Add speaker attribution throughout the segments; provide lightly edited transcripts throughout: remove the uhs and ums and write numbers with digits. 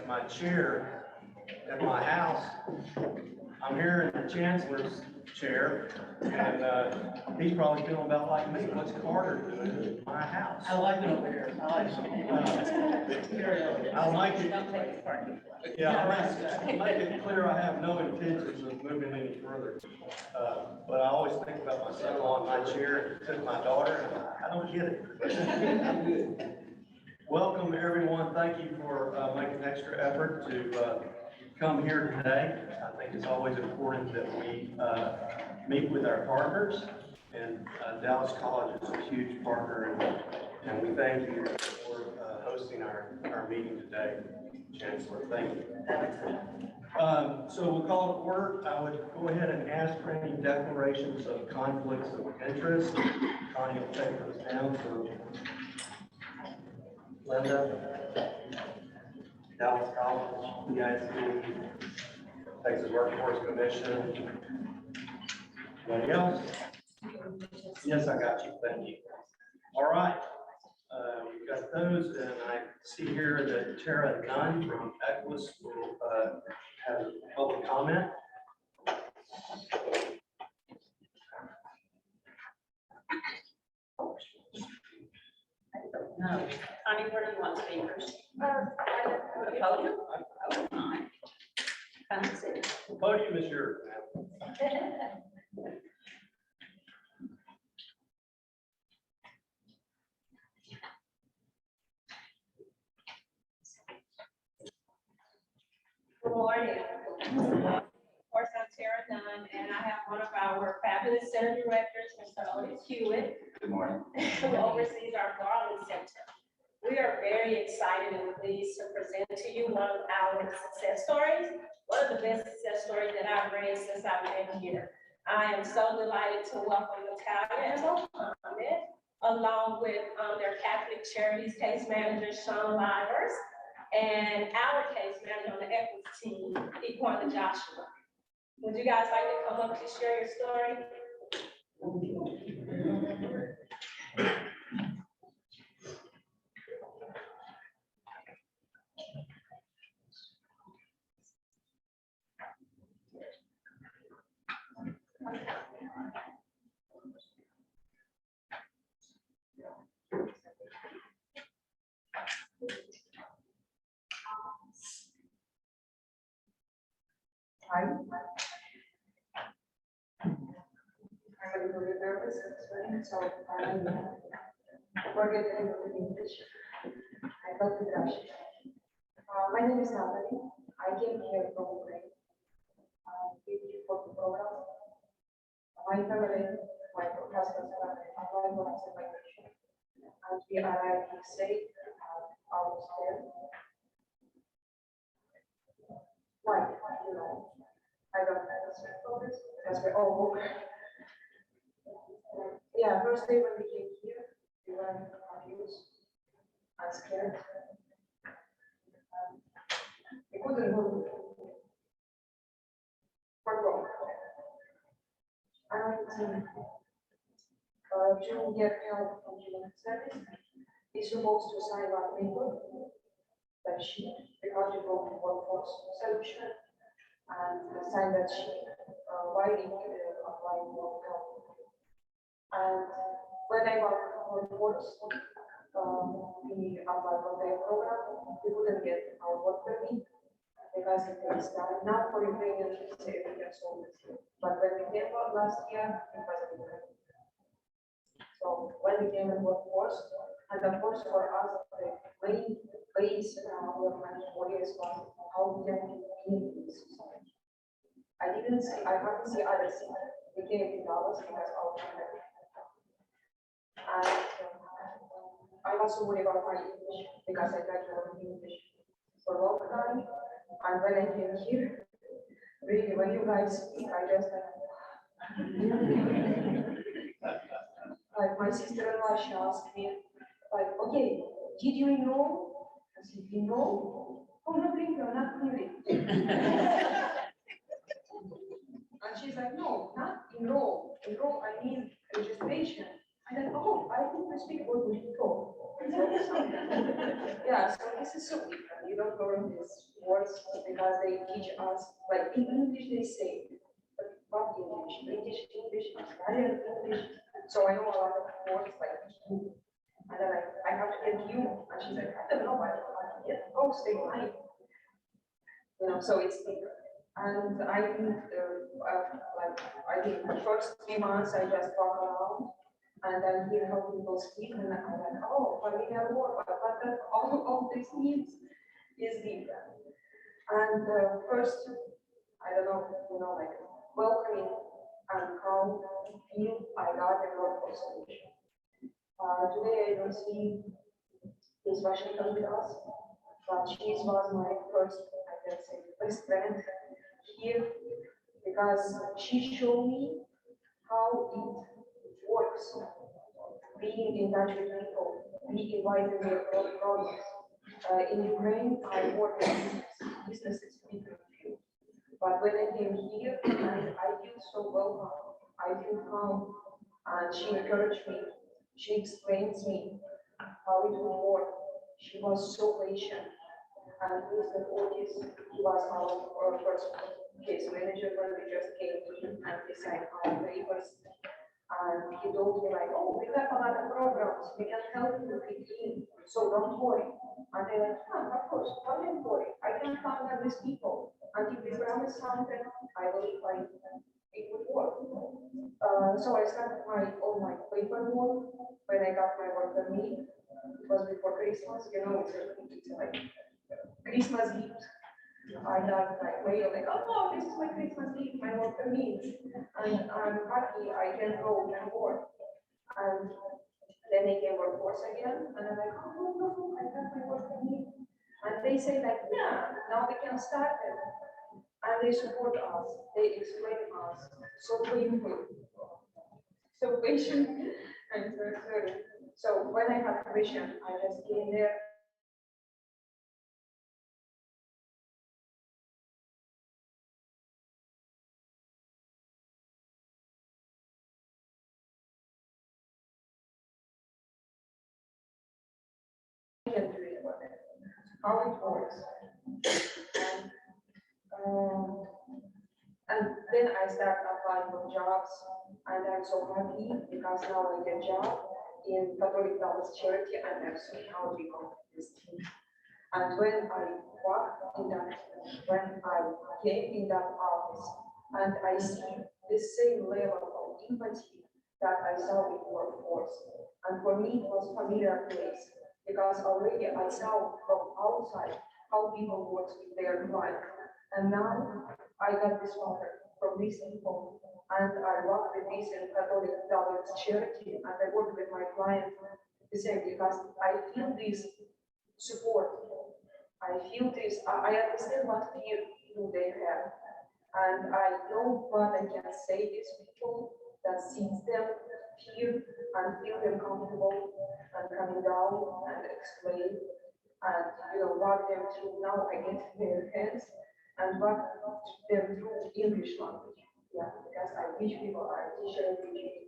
Speaker 1: my chair at my house. I'm here in the chancellor's chair, and he's probably feeling about like me. What's Carter doing in my house?
Speaker 2: I like it over here. I like it.
Speaker 1: I like it. Yeah, to make it clear, I have no intentions of moving any further. But I always think about my son-in-law in my chair, took my daughter, and I don't get it. Welcome, everyone. Thank you for making extra effort to come here today. I think it's always important that we meet with our partners, and Dallas College is a huge partner, and we thank you for hosting our meeting today, Chancellor. Thank you. So we'll call it order. I would go ahead and ask for any declarations of conflicts of interest. Connie will take those down. So Linda, Dallas College, PIC, Texas Workforce Commission. Anybody else? Yes, I got you. Thank you. All right. We've got those, and I see here that Tara Nunn from Equus will have a public comment.
Speaker 3: No. Connie, where do you want speakers? The podium? Oh, my. Fancy.
Speaker 1: The podium is yours, ma'am.
Speaker 4: Good morning. Of course, I'm Tara Nunn, and I have one of our fabulous center directors, Mr. Otis Hewitt.
Speaker 5: Good morning.
Speaker 4: Who oversees our Garland Center. We are very excited and pleased to present to you one of our success stories, one of the best success stories that I've read since I've been here. I am so delighted to welcome Natalia and Mohammed, along with their Catholic Charities case manager, Sean Livers, and our case manager on the Equity team, Equana Joshua. Would you guys like to come up to share your story?
Speaker 6: Hi. I'm a little bit nervous at this point, so I'm forgetting in English. I got the brush. My name is Natalie. I came here from Ukraine for the program. My family, my husband, and I applied for migration, and we arrived safe almost there. Why? You know. I don't understand all this because we're all over. Yeah, first day when we came here, we were confused and scared. We couldn't move. We're broke. And to get help from human service, we're supposed to sign our paper that sheet because we go to workforce solution. And sign that sheet, why we apply for help. And when I got reports, we applied for their program, we couldn't get our work permit because it takes time. Now for Ukrainians, we say we can solve it. But when we came out last year, it wasn't good. So when we came in workforce, and of course for us, the main base our body is how we can communicate with society. I haven't seen other things. We came in Dallas because of family. And I'm also worried about my English because I tried to learn English for a long time. And when I came here, really, when you guys speak, I just like my sister-in-law, she asked me, like, okay, did you enroll? I said, enroll? Oh, no, not really. And she's like, no, not enroll. Enroll, I mean registration. I said, oh, I think we speak about enroll. Yeah, so this is so different. You don't learn this words because they teach us, like in English they say, but English, British, Australian English. So I know a lot of words like you. And then I have to get you. And she's like, I don't know why I can get, oh, stay mine. You know, so it's different. And I think, like, I think the first 3 months I just walk around and I hear how people speak and I'm like, oh, familiar word, but that all this means is different. And first, I don't know, you know, like welcoming and how feel I got a lot of solution. Today I don't see this Russian with us, but she was my first, I can say, best friend here because she showed me how it works. Being in touch with people, be invited to their own problems. In Ukraine, I work in businesses, different fields. But when I came here, I feel so welcome. I feel calm, and she encouraged me. She explains me how it would work. She was so patient. And Mr. Otis, he was our first case manager when we just came to him and he signed our papers. And he told me like, oh, we have a lot of programs, we can help you fit in, so don't worry. And they're like, oh, of course, why don't worry? I can contact these people. And if we promise something, I believe it would work. So I started all my paperwork when I got my work permit. It was before Christmas, you know, it's like Christmas gift. I got my mail like, oh no, this is my Christmas gift, my work permit. And I'm happy I can go and work. And then they came workforce again, and I'm like, oh no, I got my work permit. And they say like, yeah, now we can start it. And they support us, they explain us, so painful, so patient, and so good. So when I had vision, I just came there. And do it for them. How it works. Um, and then I start applying for jobs, and I'm so happy because now I get a job in WFSDallas charity, and I'm so proud to become this team. And when I walk in that, when I came in that office, and I see the same level of empathy that I saw with workforce, and for me it was familiar place because already I saw from outside how people work with their life, and now I got this offer from these people, and I work with this in WFSDallas charity, and I work with my client the same because I feel this support. I feel this, I understand what fear do they have. And I know what I can say these people that sees them here and feel them comfortable and coming down and explain and walk them through. Now I get their hands and walk them through English language. Yeah, because I teach people, I teach English.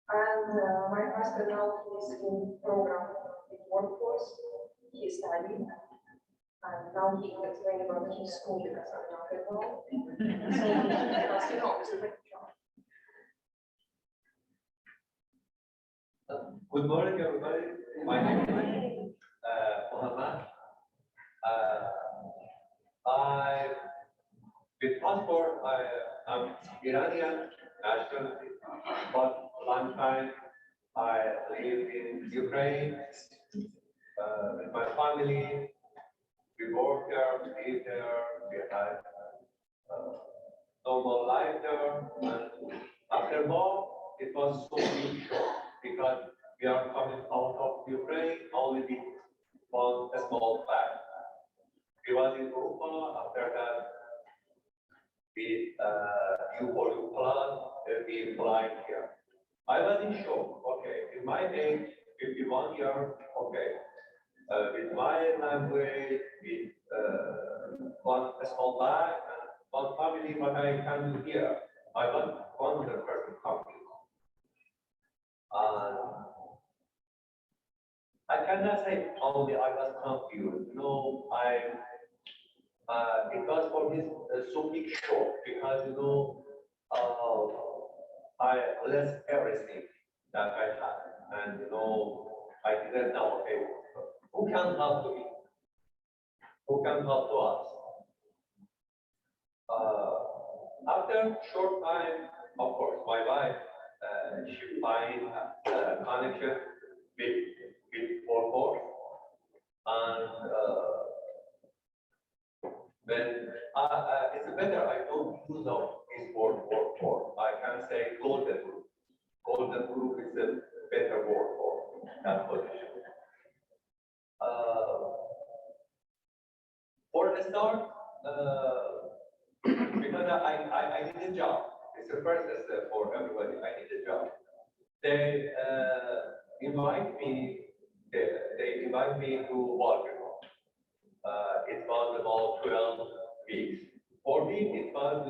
Speaker 6: And my husband now is in program with workforce. He's studying, and now he can explain about his school because I'm not at all. So, it's a great job.
Speaker 5: Good morning, everybody. My name is Mohammed. With passport, I'm Iranian nationality, but long time I live in Ukraine with my family. We work there, we live there, we have normal life there. And after war, it was so difficult because we are coming out of Ukraine only with one small flag. We was in Europa, after that, we U4U plan, we flying here. I was in shock, okay, in my age, 51 years, okay, with my language, with one small bag, and one family, what I can do here, I was 100% confused. I cannot say only I was confused. No, because for his so big short, because I lost everything that I had, and I didn't know, okay, who can help me? Who can help to us? After short time, of course, my wife, she find a connection with workforce, and when it's better I don't use of this word workforce. I can say golden group. Golden group is a better word for that position. For the start, because I need a job. It's the first step for everybody. I need a job. They invite me. They invite me to Baltimore. It was about 12 weeks. For me, it was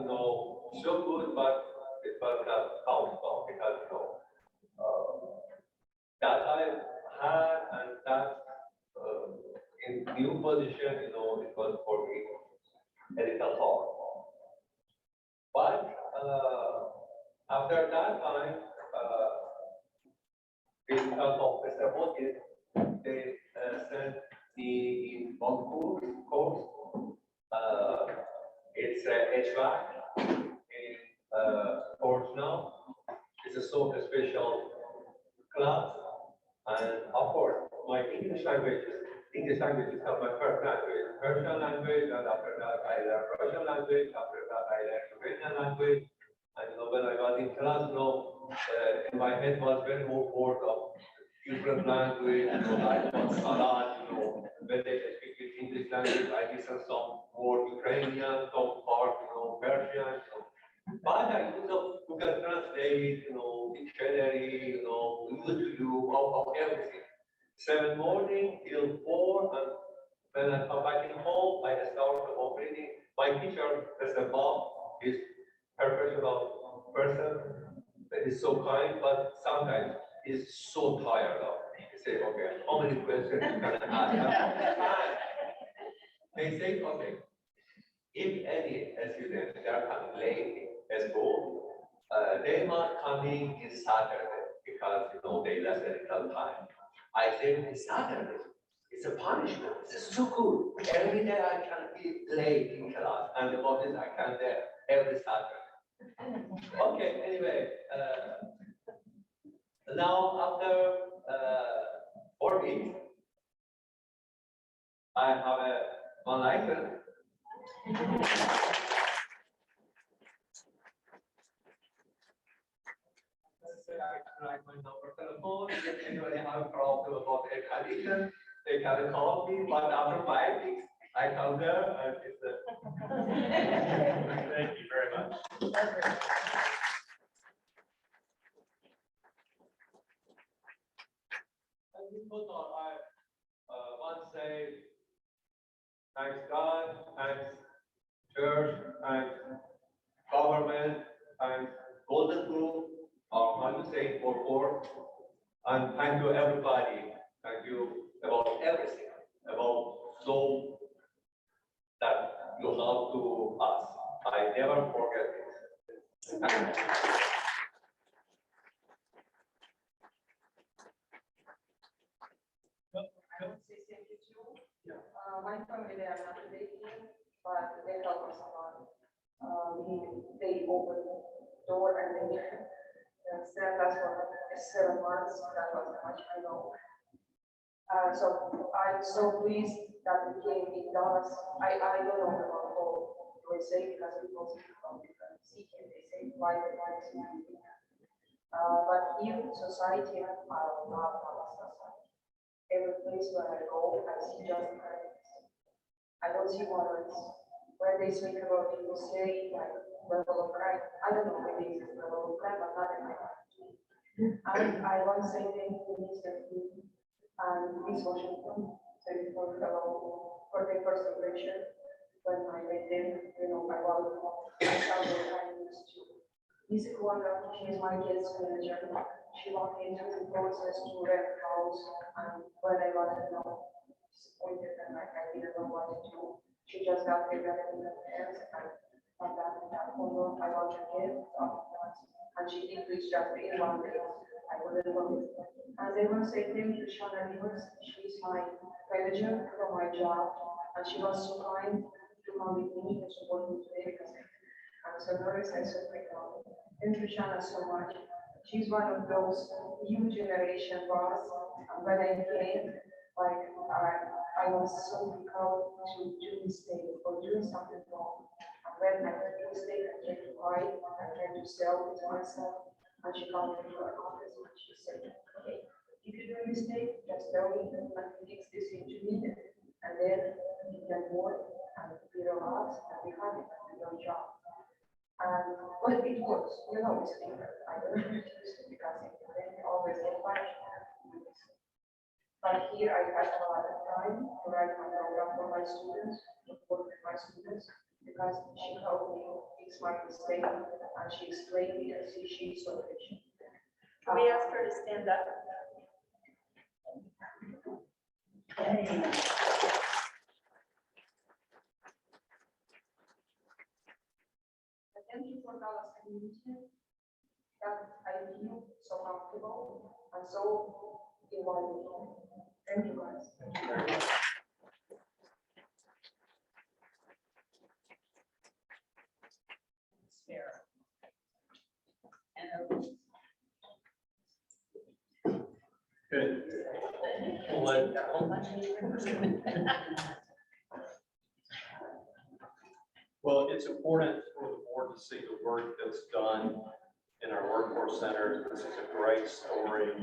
Speaker 5: so good, but it was not comfortable because that I had and that in new position, it was for me a little hard. But after that time, because of Mr. Motive, they sent me in one course. It's HVAC in course now. It's a so special class, and of course, my English language is not my first language. Persian language, and after that I learned Russian language. After that I learned Ukrainian language. And when I was in class, in my head was very more bored of different language. I was a lot, when they speak with English language, I listen some more Ukrainian, some part, Persian. But I use Google Translate, dictionary, YouTube, of everything. 7 morning till 4, and when I come back in home, I start reading. My teacher, Mr. Bob, is professional person that is so kind, but sometimes he's so tired of me. He say, okay, how many questions you can ask? They say, okay, if any students are coming late at school, they might coming in Saturday because they left a little time. I say it's Saturday. It's a punishment. It's so good. Every day I can be late in class, and about this I can there every Saturday. Okay. Anyway, now after 4 weeks, I have one license. I write my number telephone. If anybody have a problem about air condition, they can call me. But after 5 weeks, I come there and it's
Speaker 1: Thank you very much.
Speaker 5: And in total, I want to say thanks God, thanks church, thanks government, thanks Golden Group, or how you say it, for, and thank you everybody. Thank you about everything, about so that you help to us. I never forget this.
Speaker 6: I would say thank you too. My family, they are not today here, but they help us a lot. They open the door and they stand us for 7 months. That was much I know. So I'm so pleased that we came in Dallas. I don't know about whole USA because people from different cities, they say why the Dallas. But here, society, I love Dallas. Every place where I go, I see just kindness. I don't see words. When they speak about the USA, like level of crime, I don't know maybe it's level of crime, but not in my heart. And I want to say thank you, Mr. Lee, and Miss Washington, for the first celebration. When I met them, I started kindness to Miss Kuanda. She is my guest manager. She walked into the process to rent house, and when I was disappointed and I didn't know what to do, She just got her revenue hands and from that photo, I want to give, and she decreased just in 1 day. I wouldn't believe it. And they want to say thank you, Shana Rivers. She's my manager for my job, and she was so kind to come with me and support me today because I'm so nervous. I said, my God, thank you, Shana, so much. She's one of those new generation boss. And when I came, like I was so proud to do mistake or doing something wrong. And when I made a mistake, I tried to hide, I tried to sell it myself. And she called me to her office and she said, okay, if you do a mistake, just tell me and fix this into me. And then you can work and be relaxed and be happy with your job. And well, it works, you know, it's I don't know because they always get punished. But here I had a lot of time to write my program for my students, to work with my students, because she helped me fix my mistake and she explained me and she's so patient.
Speaker 3: Can we ask her to stand up?
Speaker 6: Thank you for Dallas community that I feel so comfortable and so invited. Thank you guys.
Speaker 1: Thank you very much.
Speaker 3: Spare. And
Speaker 1: Good. We'll let- Well, it's important for the board to see the work that's done in our workforce centers. This is a great story.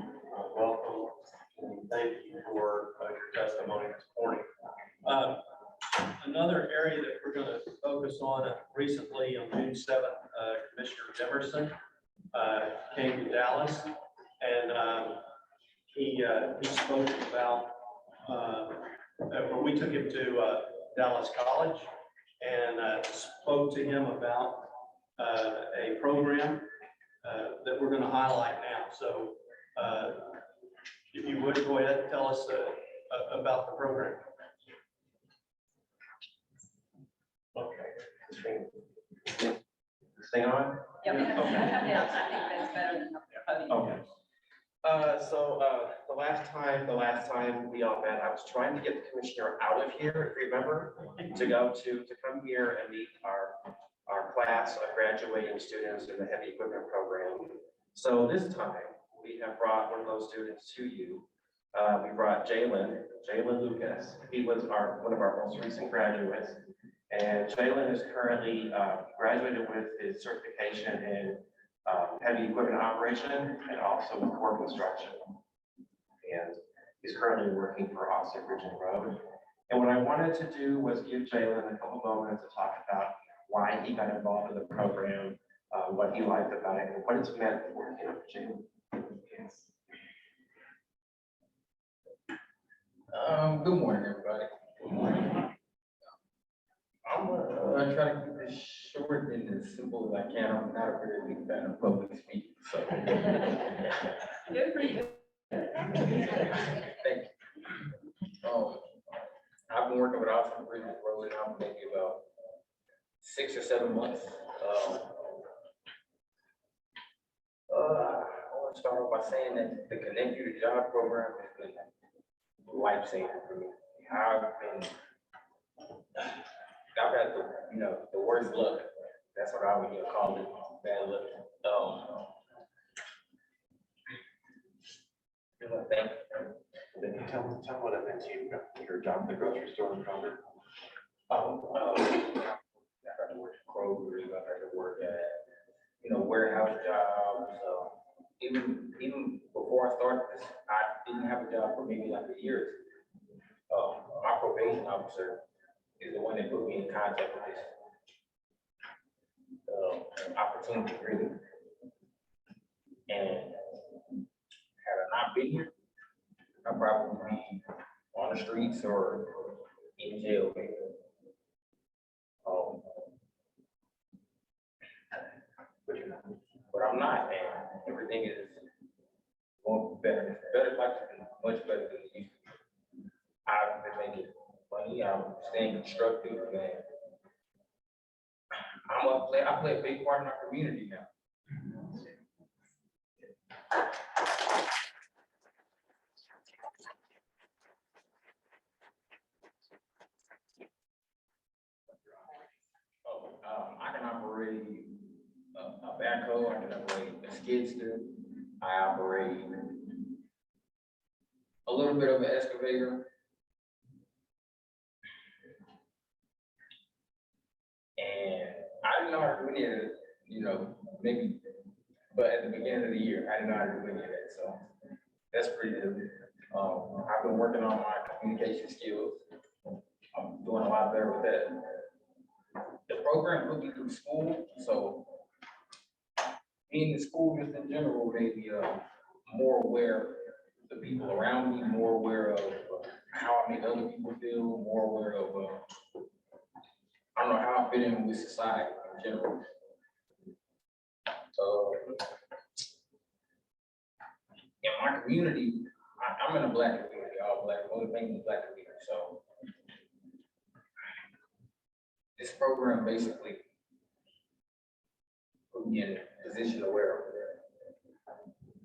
Speaker 1: Welcome. And thank you for your testimony this morning. Another area that we're going to focus on recently on June 7th, Commissioner Demerson came to Dallas and he spoke about, when we took him to Dallas College and spoke to him about a program that we're going to highlight now. So if you would, go ahead and tell us about the program.
Speaker 7: Okay. This thing on?
Speaker 3: yeah,
Speaker 7: Okay.
Speaker 3: yeah, I think that's better than the podium.
Speaker 7: Okay. So the last time we all met, I was trying to get the commissioner out of here, if you remember, to come here and meet our class of graduating students in the heavy equipment program. So this time we have brought one of those students to you. We brought Jalen Lucas. He was one of our most recent graduates. And Jalen is currently graduated with his certification in heavy equipment operation and also with core construction. And he's currently working for Austin Bridge and Road. And what I wanted to do was give Jalen a couple moments to talk about why he got involved in the program, what he liked about it, and what it's meant for him. Jalen.
Speaker 8: Good morning, everybody. Good morning. I'm gonna try to keep this short and as simple as I can. I'm not a very big fan of public speaking, so.
Speaker 3: Good for you.
Speaker 8: Thank you. I've been working with Austin Bridge and Road now for maybe about 6 or 7 months. I want to start off by saying that the Connect You to Job program has been life-saving for me. I've had the worst luck. That's what I would call it, bad luck. Thank you.
Speaker 7: Then you tell what it meant to you, your job at the grocery store in Kroger.
Speaker 8: I tried to work at Kroger, I tried to work at, warehouse jobs. Even before I started this, I didn't have a job for maybe like a year. My probation officer is the one that put me in contact with this opportunity, really. And had I not been here, I'd probably be on the streets or in jail, maybe. But I'm not, and everything is going better. It's better, like much better than it used to be. I've been making money. I'm staying constructive, and I play a big part in our community now. I can operate a backhoe, I can operate a skid steer, I operate a little bit of an excavator. And I didn't know how to do any of it, maybe, but at the beginning of the year, I didn't know how to do any of that, so that's pretty good. I've been working on my communication skills. I'm doing a lot better with that. The program put me through school, so being in school just in general made me more aware of the people around me, more aware of how I make other people feel, more aware of I don't know how I fit in with society in general. In my community, I'm in a black community, all black, motivating black community, so this program basically put me in a position to where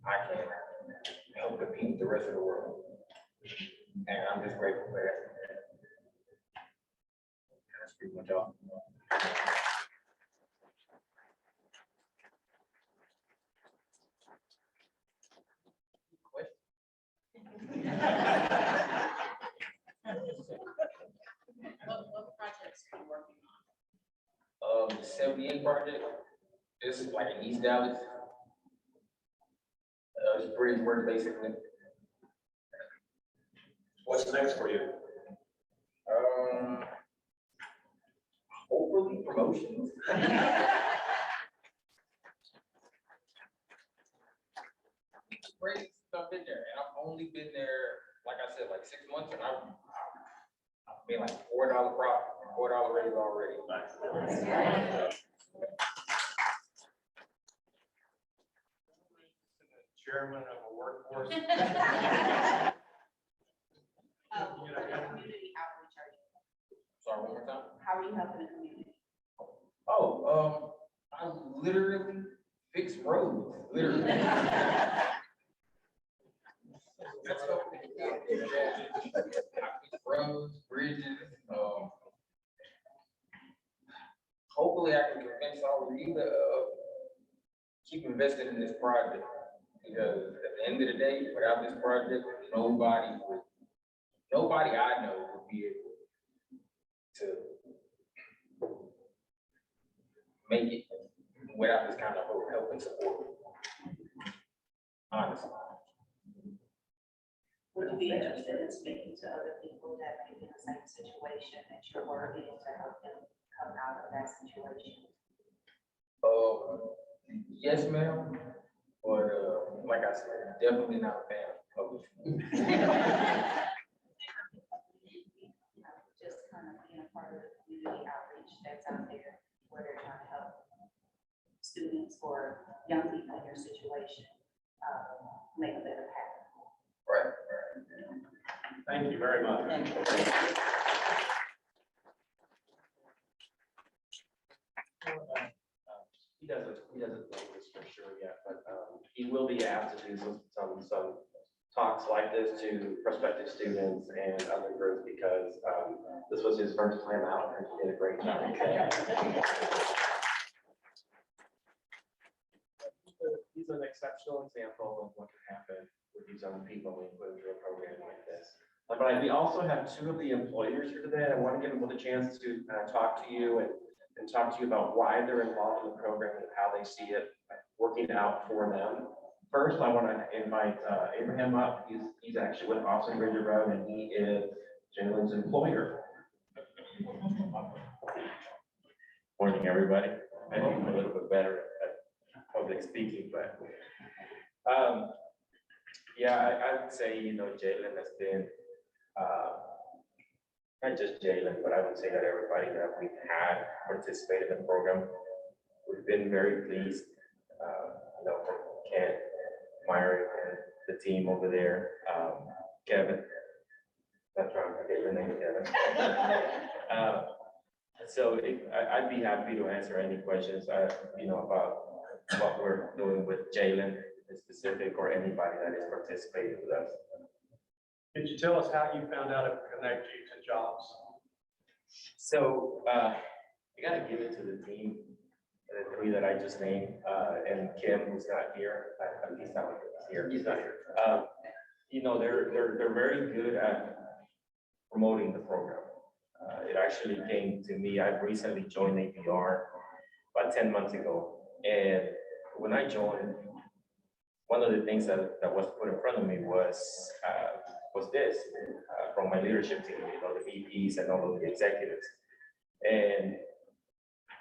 Speaker 8: I can help compete with the rest of the world. And I'm just grateful for that. That's pretty much all.
Speaker 3: What projects are you working on?
Speaker 8: The 78 project, this is like in East Dallas. It's bridge work basically.
Speaker 5: What's next for you?
Speaker 8: Hopefully promotions. Crazy stuff in there, and I've only been there, like I said, like 6 months, and I've been like $4 profit, $4 raise already.
Speaker 1: Chairman of a workforce.
Speaker 3: Community outreach,
Speaker 8: Sorry, one more time.
Speaker 3: how are you helping the community?
Speaker 8: Oh, I literally fix roads, literally. That's what I fix roads, bridges, hopefully I can convince all of you to keep investing in this project. Because at the end of the day, without this project, nobody I know would be able to make it without this kind of help and support. Honestly.
Speaker 3: Would you be interested in speaking to other people that may be in the same situation that you're working to help them come out of that situation?
Speaker 8: Yes, ma'am. But like I said, definitely not a fan of public.
Speaker 3: Just kind of being a part of the community outreach that's out there where they're trying to help students or young people in your situation make a better path.
Speaker 8: Right.
Speaker 1: Thank you very much.
Speaker 7: He doesn't know this for sure yet, but he will be asked to do some talks like this to prospective students and other groups because this was his first time out and he did a great job. He's an exceptional example of what can happen with these young people when you put them through a program like this. But we also have two of the employers here today. I want to give them the chance to talk to you and talk to you about why they're involved in the program and how they see it working out for them. First, I want to invite Abraham up. He's actually with Austin Granger Road, and he is Jalen's employer.
Speaker 9: Morning, everybody. I think I'm a little bit better at public speaking, but yeah, I would say, Jalen has been, not just Jalen, but I would say that everybody that we've had participated in the program, we've been very pleased, from Kent, Myron, and the team over there, Kevin. That's right, I get your name together. So I'd be happy to answer any questions, about what we're doing with Jalen in specific or anybody that is participating with us.
Speaker 1: Could you tell us how you found out it would connect you to jobs?
Speaker 9: So, you gotta give it to the team, the three that I just named, and Kim, who's not here, he's not here, he's not here. They're very good at promoting the program. It actually came to me, I've recently joined APR about 10 months ago, and when I joined, one of the things that was put in front of me was this, from my leadership team, the VPs and all of the executives. And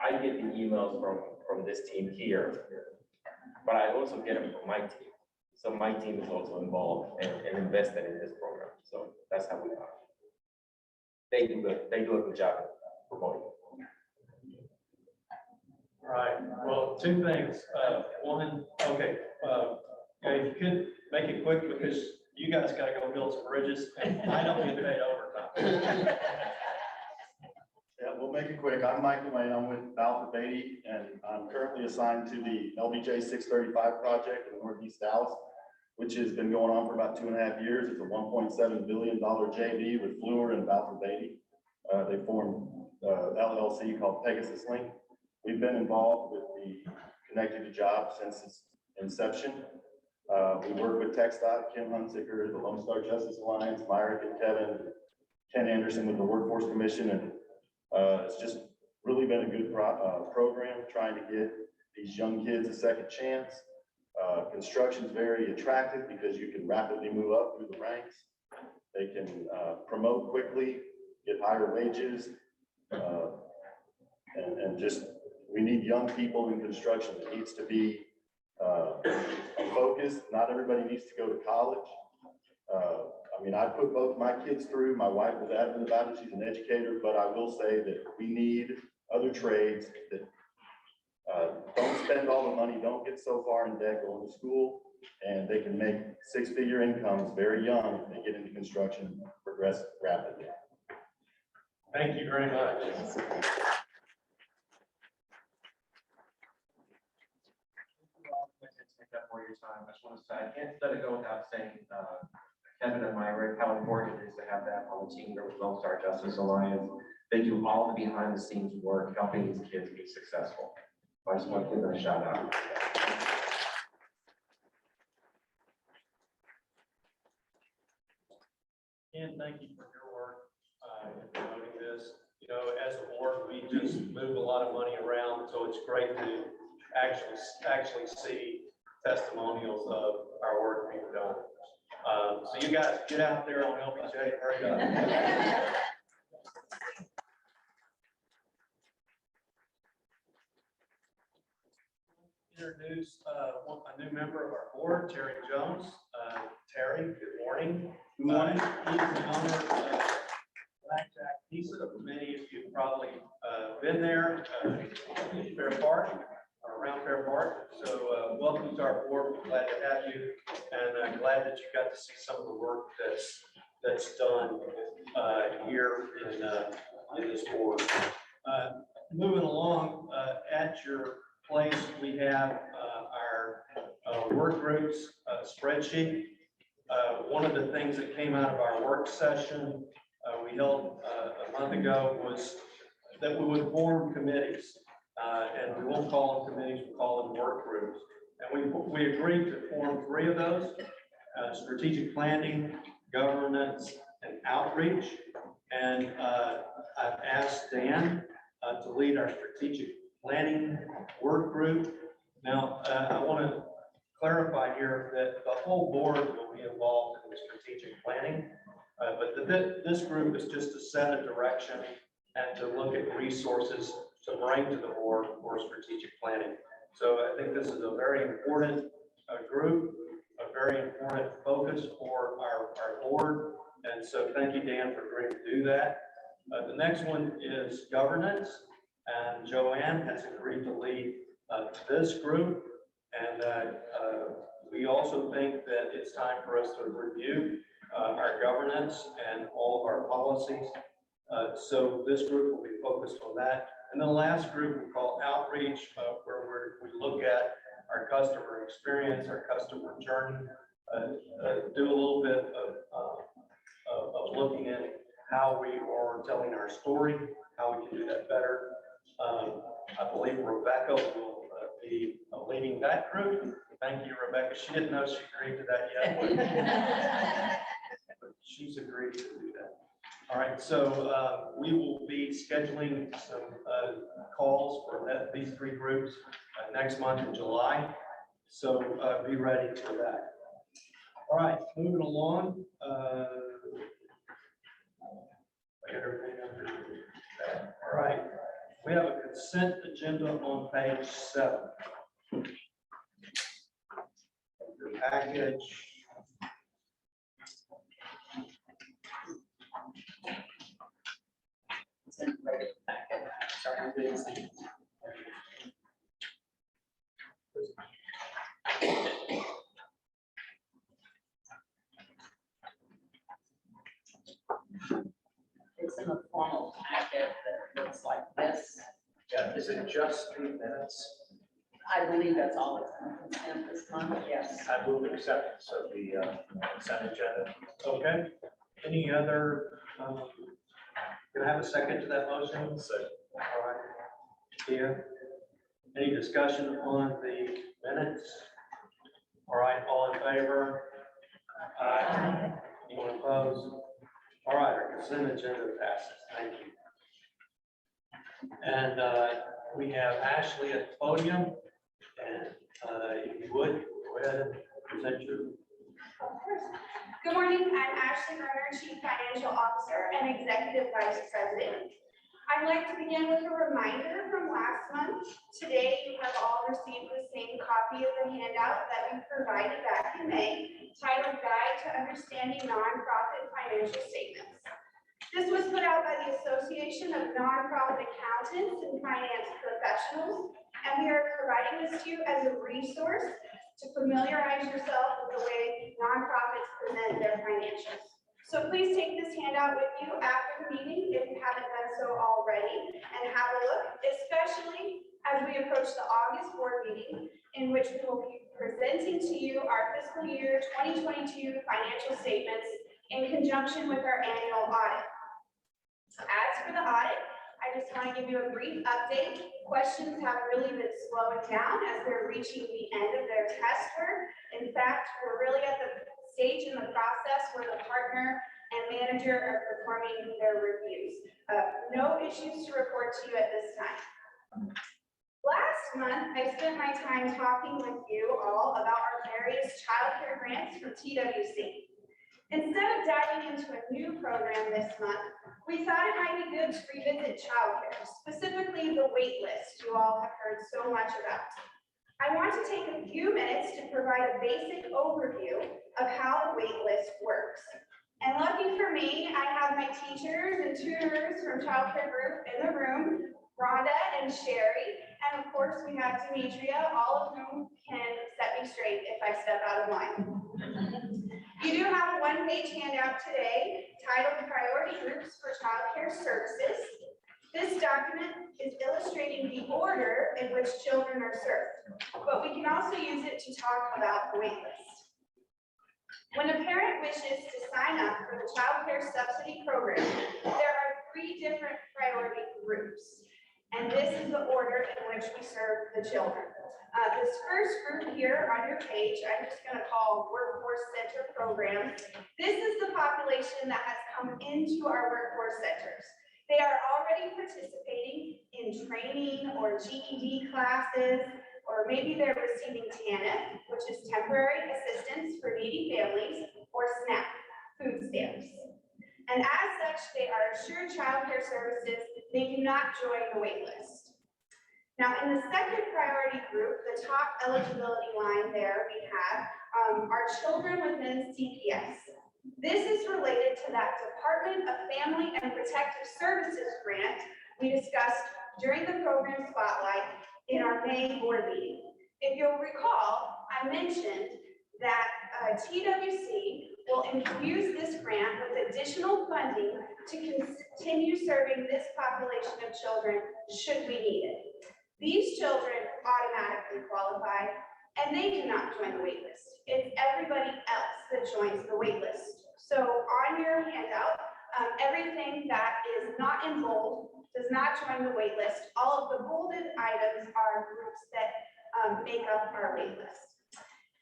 Speaker 9: I get the emails from this team here, but I also get them from my team. So my team is also involved and invested in this program. So that's how we are. They do a good job promoting.
Speaker 1: All right, well, two things. One, okay, if you could make it quick because you guys gotta go build some bridges and I don't get paid overtime.
Speaker 10: Yeah, we'll make it quick. I'm Michael Lane. I'm with Balfour Beatty, and I'm currently assigned to the LBJ 635 project in Northeast Dallas, which has been going on for about 2.5 years. It's a $1.7 billion JV with Fluor and Balfour Beatty. They formed LLC called Pegasus Link. We've been involved with the Connected to Jobs since its inception. We work with TxDOT, Kim Hunziker, the Lone Star Justice Alliance, Myrick and Ken Anderson with the Workforce Commission, and it's just really been a good program trying to get these young kids a second chance. Construction is very attractive because you can rapidly move up through the ranks. They can promote quickly, get higher wages, and just, we need young people in construction. It needs to be a focus. Not everybody needs to go to college. I put both my kids through. My wife was adamant about it. She's an educator, but I will say that we need other trades that don't spend all the money, don't get so far in debt going to school, and they can make 6-figure incomes very young if they get into construction and progress rapidly.
Speaker 1: Thank you very much.
Speaker 7: Take up more of your time. I just want to say, I can't let it go without saying, Kevin and Myrick, how important it is to have that on the team there with Lone Star Justice Alliance. They do all the behind the scenes work, helping these kids be successful. I just want to give them a shout out.
Speaker 1: Ken, thank you for your work in promoting this. As a board, we just move a lot of money around, so it's great to actually see testimonials of our work being done. So you guys get out there on LBJ, hurry up. Introduce a new member of our board, Terry Jones. Terry, good morning.
Speaker 11: Good morning.
Speaker 1: He's the owner of Blackjack Pizza. Many of you have probably been there, Fair Park, or around Fair Park. So welcome to our board. We're glad to have you, and I'm glad that you got to see some of the work that's done here in this board. Moving along, at your place, we have our work groups spreadsheet. One of the things that came out of our work session we held a month ago was that we would form committees, and we won't call them committees, we'll call them work groups. And we agreed to form 3 of those: strategic planning, governance, and outreach. And I've asked Dan to lead our strategic planning work group. Now, I want to clarify here that the whole board will be involved in the strategic planning, but this group is just to set a direction and to look at resources to bring to the board for strategic planning. So I think this is a very important group, a very important focus for our board. And so thank you, Dan, for agreeing to do that. The next one is governance, and Joanne has agreed to lead this group. And we also think that it's time for us to review our governance and all of our policies. So this group will be focused on that. And then the last group we call outreach, where we look at our customer experience, our customer journey, do a little bit of looking at how we are telling our story, how we can do that better. I believe Rebecca will be leading that group. Thank you, Rebecca. She didn't know she agreed to that yet. But she's agreed to do that. All right, so we will be scheduling some calls for these three groups next month in July. So be ready for that. All right, moving along. All right, we have a consent agenda on page 7. Your package.
Speaker 2: It's in the formal packet that looks like this.
Speaker 1: Yeah, is it just 3 minutes?
Speaker 2: I believe that's all that's on consent this month, yes.
Speaker 1: I move acceptance of the consent agenda. Okay. Any other, can I have a second to that motion? Second. All right. Here. Any discussion on the minutes? All right, all in favor? Aye. Anyone opposed? All right, our consent agenda passes. Thank you. And we have Ashley at the podium. And if you would, go ahead and present your.
Speaker 11: Good morning, I'm Ashley Garner, Chief Financial Officer and Executive Vice President. I'd like to begin with a reminder from last month. Today, you have all received the same copy of the handout that we provided back in May, titled Guide to Understanding Nonprofit Financial Statements. This was put out by the Association of Nonprofit Accountants and Finance Professionals, and we are providing this to you as a resource to familiarize yourself with the way nonprofits present their financials. So please take this handout with you after the meeting if you haven't done so already, and have a look, especially as we approach the August board meeting, in which we will be presenting to you our fiscal year 2022 financial statements in conjunction with our annual audit. As for the audit, I just want to give you a brief update. Questions have really been slowing down as they're reaching the end of their test work. In fact, we're really at the stage in the process where the partner and manager are performing their reviews. No issues to report to you at this time. Last month, I spent my time talking with you all about our various childcare grants from TWC. Instead of diving into a new program this month, we thought it might be good to revisit childcare, specifically the wait list you all have heard so much about. I want to take a few minutes to provide a basic overview of how the wait list works. And lucky for me, I have my teachers and tutors from childcare group in the room, Rhonda and Sherry, and of course we have Demetria, all of whom can set me straight if I step out of line. You do have a one-page handout today titled Priority Groups for Childcare Services. This document is illustrating the order in which children are served, but we can also use it to talk about the wait list. When a parent wishes to sign up for the Child Care Subsidy Program, there are 3 different priority groups, and this is the order in which we serve the children. This first group here on your page, I'm just going to call Workforce Center Programs. This is the population that has come into our workforce centers. They are already participating in training or GED classes, or maybe they're receiving TANF, which is Temporary Assistance for Needy Families, or SNAP, food stamps. And as such, they are assured child care services. They do not join the wait list. Now, in the second priority group, the top eligibility line there, we have our children within CPS. This is related to that Department of Family and Protective Services grant we discussed during the program spotlight in our May board meeting. If you'll recall, I mentioned that TWC will infuse this grant with additional funding to continue serving this population of children should we need it. These children automatically qualify and they do not join the wait list. It's everybody else that joins the wait list. So on your handout, everything that is not in bold does not join the wait list. All of the bolded items are groups that make up our wait list.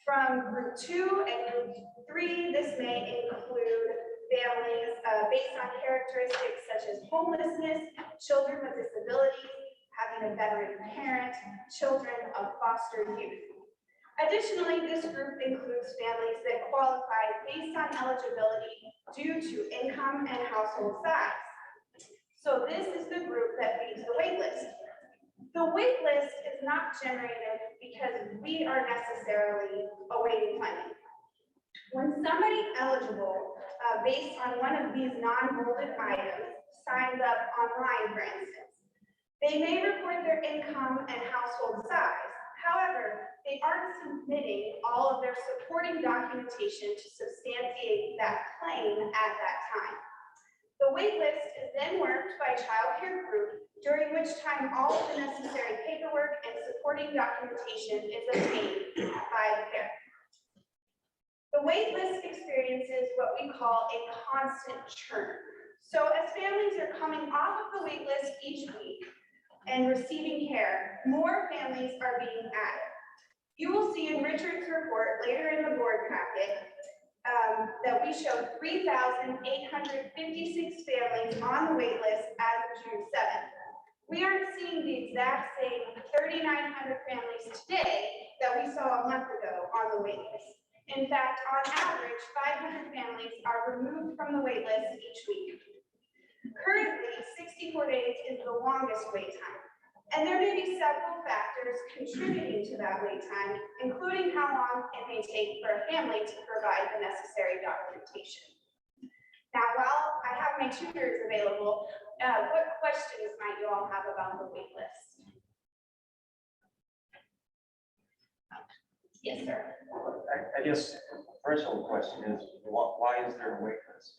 Speaker 11: From group 2 and group 3, this may include families based on characteristics such as homelessness, children with disabilities, having a veteran parent, children of foster youth. Additionally, this group includes families that qualify based on eligibility due to income and household size. So this is the group that feeds the wait list. The wait list is not generated because we are necessarily awaiting funding. When somebody eligible, based on one of these non-bolded items, signs up online, for instance, they may report their income and household size. However, they aren't submitting all of their supporting documentation to substantiate that claim at that time. The wait list is then worked by a child care group, during which time all of the necessary paperwork and supporting documentation is obtained by the parent. The wait list experiences what we call a constant churn. So as families are coming off of the wait list each week and receiving care, more families are being added. You will see in Richard's report later in the board packet that we showed 3,856 families on the wait list as of June 7th. We aren't seeing the exact same 3,900 families today that we saw a month ago on the wait list. In fact, on average, 500 families are removed from the wait list each week. Currently, 64 days is the longest wait time, and there may be several factors contributing to that wait time, including how long it may take for a family to provide the necessary documentation. Now, while I have my tutors available, what questions might you all have about the wait list? Yes, sir.
Speaker 1: I guess the threshold question is, why is there a wait list?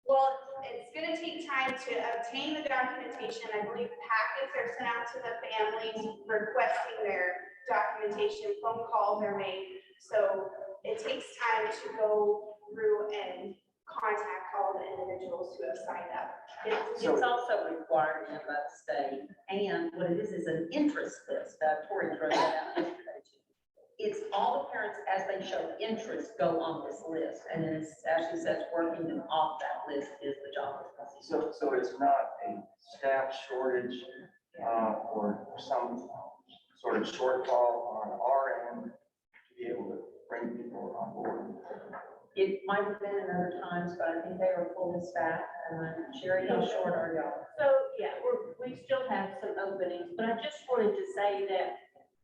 Speaker 11: Well, it's going to take time to obtain the documentation. I believe packets are sent out to the families requesting their documentation, phone calls are made. So it takes time to go through and contact all the individuals who have signed up.
Speaker 2: It's also required by the state, and what it is an interest list. Tori threw that out yesterday. It's all the parents, as they show interest, go on this list, and then as Ashley says, working them off that list is the job.
Speaker 1: So it's not a staff shortage or some sort of shortfall on our end to be able to bring people on board.
Speaker 2: It might have been in other times, but I think they were fully staffed. Sherry, how short are y'all?
Speaker 4: So, yeah, we still have some openings, but I just wanted to say that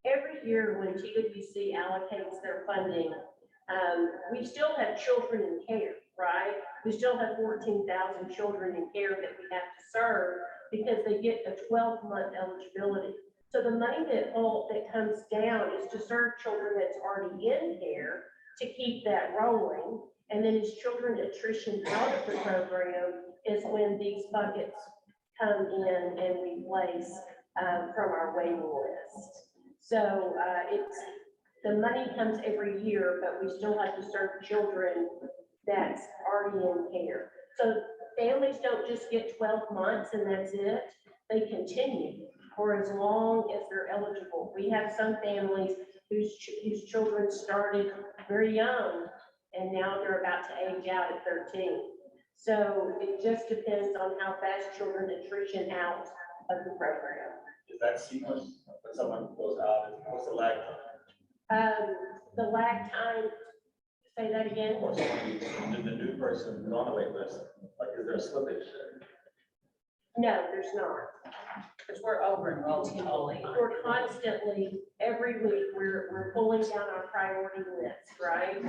Speaker 4: every year when TWC allocates their funding, we still have children in care, right? We still have 14,000 children in care that we have to serve because they get a 12-month eligibility. So the money that comes down is to serve children that's already in care to keep that rolling. And then as children attrition out of the program is when these buckets come in and we place from our waiting list. So the money comes every year, but we still have to serve children that's already in care. So families don't just get 12 months and that's it. They continue for as long as they're eligible. We have some families whose children started very young and now they're about to age out at 13. So it just depends on how fast children attrition out of the program.
Speaker 10: Is that seamless when someone goes out? What's the lag time?
Speaker 4: The lag time, say that again?
Speaker 10: Or someone, the new person is on the wait list, like, is there a slippage there?
Speaker 4: No, there's not.
Speaker 2: Because we're over enrolled totally.
Speaker 4: We're constantly, every week, we're pulling down our priority list, right?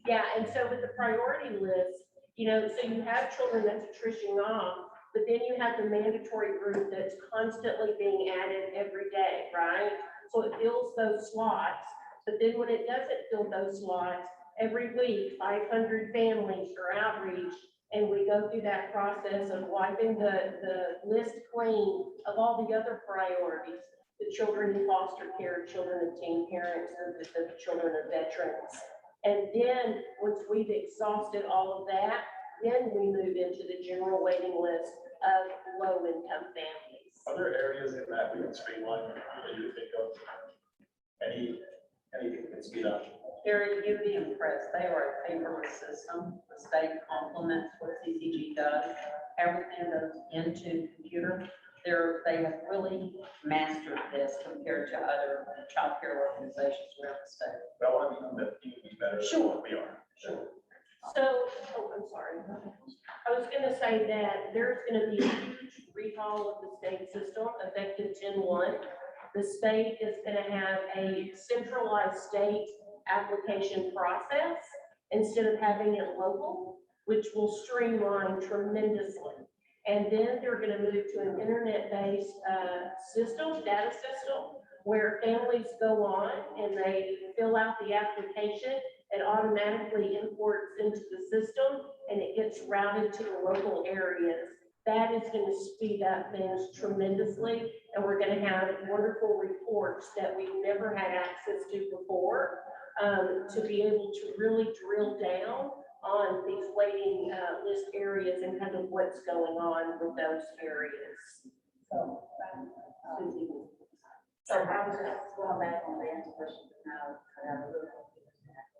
Speaker 4: Yeah, and so with the priority list, so you have children that's attrition off, but then you have the mandatory group that's constantly being added every day, right? So it fills those slots, but then when it doesn't fill those slots, every week, 500 families for outreach. And we go through that process of wiping the list clean of all the other priorities, the children in foster care, children of teen parents, the children of veterans. And then, once we've exhausted all of that, then we move into the general waiting list of low-income families.
Speaker 12: Are there areas in that we can streamline that you think of? Anything that can speed up?
Speaker 2: Gary, you'd be impressed. They are a paperless system. The state complements what CCG does. Everything goes into the computer. They have really mastered this compared to other child care organizations around the state.
Speaker 12: But I want to be that you can be better
Speaker 4: Sure.
Speaker 12: than we are.
Speaker 4: Sure. So, I'm sorry. I was gonna say that there's gonna be a huge rehaul of the state system effective 10/1. The state is gonna have a centralized state application process instead of having it local, which will streamline tremendously. And then they're gonna move to an internet-based system, data system, where families go on and they fill out the application. It automatically imports into the system and it gets routed to the local areas. That is going to speed up things tremendously, and we're going to have wonderful reports that we've never had access to before, to be able to really drill down on these waiting list areas and kind of what's going on with those areas. So, Susie.
Speaker 3: So I was just going back on the answer question now, I have a little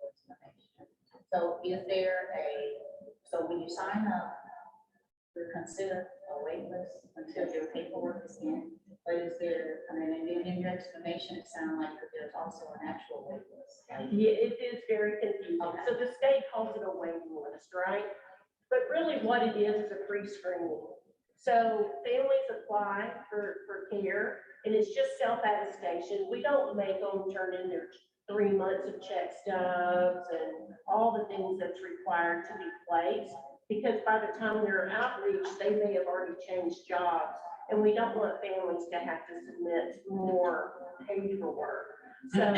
Speaker 3: explanation. So is there so when you sign up, you're considered a wait list until your paperwork is in? But is there, I mean, in your explanation, it sounded like that there's also an actual wait list.
Speaker 4: Yeah, it is very confusing. So the state calls it a waiting list, right? But really what it is a pre-screening. So families apply for care, and it's just self-attestation. We don't make them turn in their 3 months of check stubs and all the things that's required to be placed, because by the time they're outreach, they may have already changed jobs, and we don't want families to have to submit more paperwork. So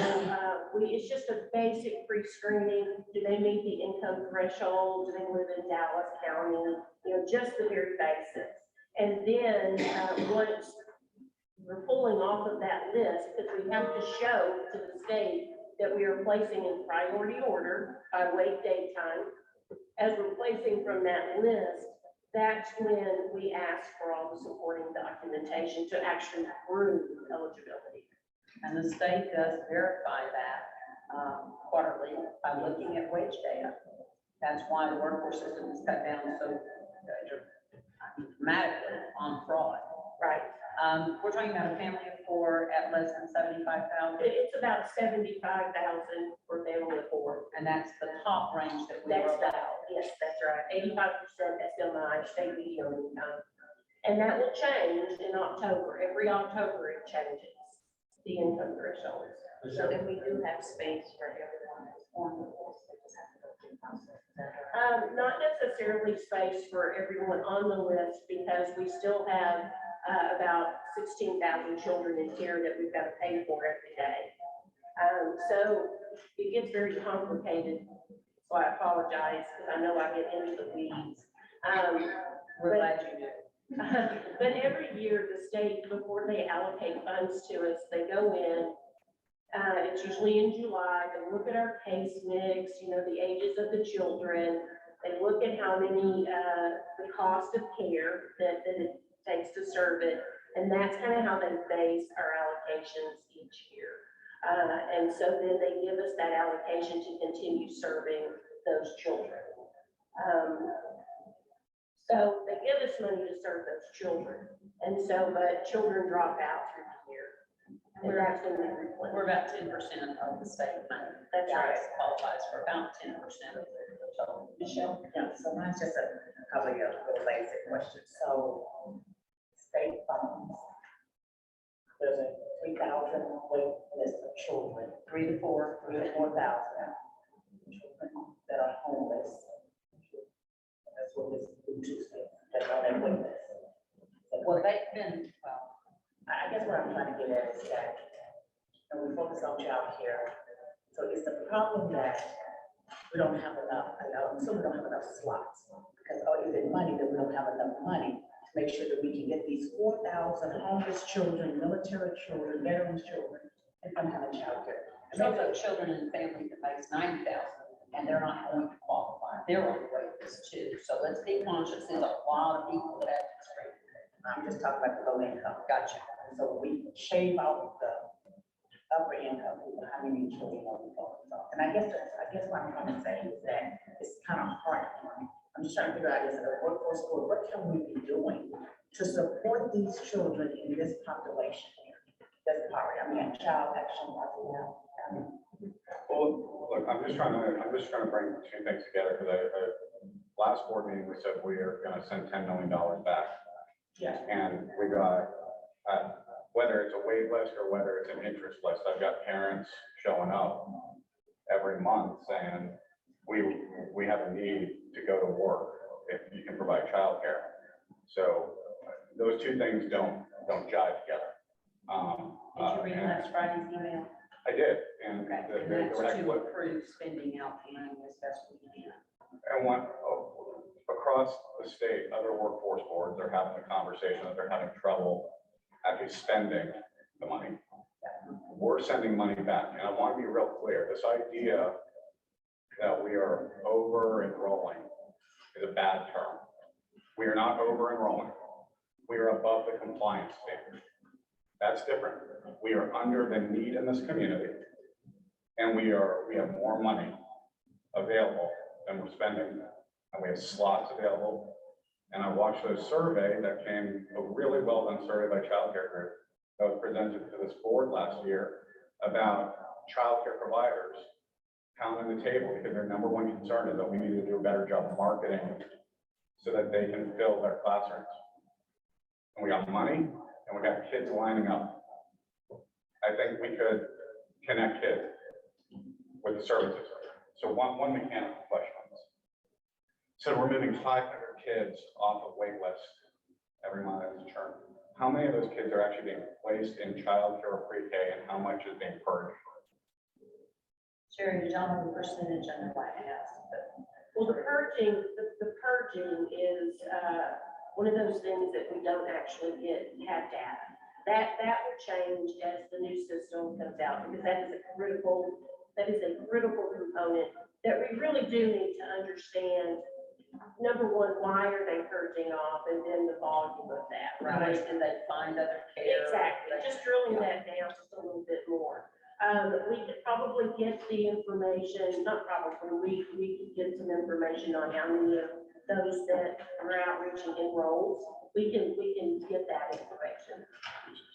Speaker 4: it's just a basic pre-screening. Do they meet the income threshold? Do they live in Dallas County? You know, just the very basics. And then once we're pulling off of that list, because we have to show to the state that we are placing in priority order by wait date time. As we're placing from that list, that's when we ask for all the supporting documentation to actually prove eligibility.
Speaker 2: And the state does verify that quarterly by looking at wage data. That's why the workforce system is cut down so dramatically on fraud.
Speaker 4: Right.
Speaker 2: We're talking about a family of 4 at less than 75,000,
Speaker 4: It's about 75,000 for family of 4.
Speaker 2: and that's the top range that we
Speaker 4: That's
Speaker 2: were
Speaker 4: that,
Speaker 2: allowed.
Speaker 4: yes, that's right, 85% SMI, state median income. And that will change in October. Every October it changes, the income thresholds.
Speaker 3: So then we do have space for everyone that's on the list, they just have to go through the process. Is that right?
Speaker 4: Not necessarily space for everyone on the list, because we still have about 16,000 children in care that we've got to pay for every day. So it gets very complicated. So I apologize, because I know I get into the weeds.
Speaker 2: We're glad you did.
Speaker 4: But every year, the state, before they allocate funds to us, they go in, it's usually in July, they look at our case mix, you know, the ages of the children, they look at how many, the cost of care that it takes to serve it, and that's kind of how they base our allocations each year. And so then they give us that allocation to continue serving those children. So they give us money to serve those children, and so, but children drop out through the year. And that's when we replant.
Speaker 2: We're about 10% of the state money.
Speaker 4: That's right.
Speaker 2: Dallas qualifies for about 10% of the total. Michelle?
Speaker 13: Yeah, so mine's just a couple of little basic questions. So state funds, there's a 3,000 wait list of children, 3 to 4,000 children that are homeless. That's what this is, that's on that wait list.
Speaker 2: Well, they've been, well,
Speaker 13: I guess what I'm trying to get at is that, and we focus on child care. So is the problem that we don't have enough, so we don't have enough slots. Because, oh, is it money that we don't have enough money to make sure that we can get these 4,000 homeless children, military children, veterans children, and from having childcare.
Speaker 2: There's also children in the family that makes 90,000, and they're not going to qualify. They're on the wait list too. So let's be conscious, there's a lot of people that have this rate.
Speaker 13: I'm just talking about the low income.
Speaker 2: Gotcha.
Speaker 13: So we shave out the upper income people, how many children are we talking about? And I guess what I'm trying to say is that it's kind of hard for me. I'm just trying to figure out, is it a workforce school, what can we be doing to support these children in this population here? That's poverty, I mean, child action,
Speaker 14: Well, look, I'm just trying to bring two things together, because last board meeting, we said we are gonna send $10 million back.
Speaker 13: Yeah.
Speaker 14: And we got, whether it's a wait list or whether it's an interest list, I've got parents showing up every month saying, we have a need to go to work if you can provide childcare. So those two things don't jive together.
Speaker 2: Did you read last Friday's email?
Speaker 14: I did, and
Speaker 2: Okay,
Speaker 14: the
Speaker 2: and
Speaker 14: next
Speaker 2: that's to
Speaker 14: one.
Speaker 2: approve spending out the money as best we can.
Speaker 14: And across the state, other workforce boards are having a conversation that they're having trouble actually spending the money. We're sending money back, and I want to be real clear, this idea that we are over enrolling is a bad term. We are not over enrolling. We are above the compliance standard. That's different. We are under the need in this community, and we have more money available than we're spending, and we have slots available. And I watched a survey that came, a really well done survey by Child Care Group that was presented to this board last year about childcare providers pounding the table because their number one concern is that we need to do a better job of marketing so that they can fill their classrooms. And we got money and we got kids lining up. I think we could connect kids with the services. So one mechanical question on this. So we're moving 500 kids off of wait list every month as a term. How many of those kids are actually being placed in childcare or pre-K, and how much is being purged?
Speaker 2: Sherry, did y'all know the percentage on the White House?
Speaker 4: Well, the purging is, one of those things that we don't actually have data. That will change as the new system comes out, because that is a critical component that we really do need to understand. Number one, why are they purging off, and then the volume of that, right?
Speaker 2: Did they find other care?
Speaker 4: Exactly, just drilling that down just a little bit more. We could probably get the information, not probably, we could get some information on how many of those that are outreaching enrolls. We can get that information.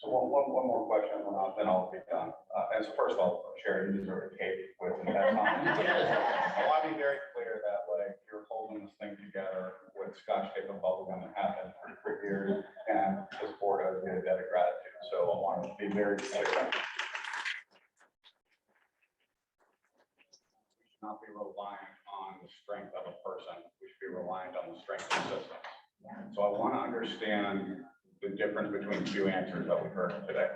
Speaker 14: So one more question, and then I'll be done. And so first of all, Sherry, you deserve a cake with me. That's not. I want to be very clear that like you're holding this thing together with Scotch tape and bubble gum that happened for years, and this board owes you a debt of gratitude. So I want to be very clear. We should not be reliant on the strength of a person. We should be reliant on the strength of the system. So I want to understand the difference between two answers that we heard today.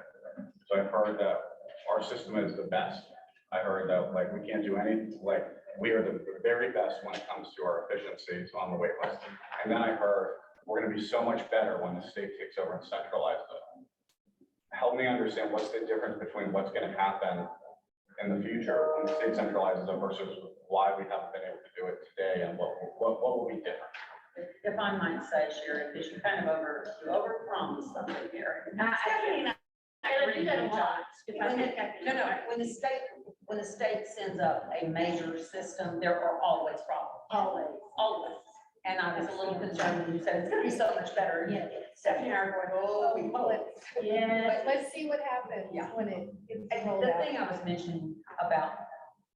Speaker 14: So I've heard that our system is the best. I heard that like we can't do any, like we are the very best when it comes to our efficiencies on the wait list. And then I heard we're going to be so much better when the state takes over and centralizes it. Help me understand what's the difference between what's going to happen in the future when the state centralizes it versus why we haven't been able to do it today, and what will be different.
Speaker 2: If I might say, Sherry, because you kind of overpromised something here.
Speaker 4: I do that a lot.
Speaker 2: No, when the state sends up a major system, there are always problems. Always. And I was a little concerned when you said it's gonna be so much better, and yet Stephanie and I are going, oh, we hope.
Speaker 4: Yeah.
Speaker 6: Let's see what happens
Speaker 2: Yeah.
Speaker 6: when it gets
Speaker 2: And
Speaker 6: rolled
Speaker 2: the
Speaker 6: out.
Speaker 2: thing I was mentioning about,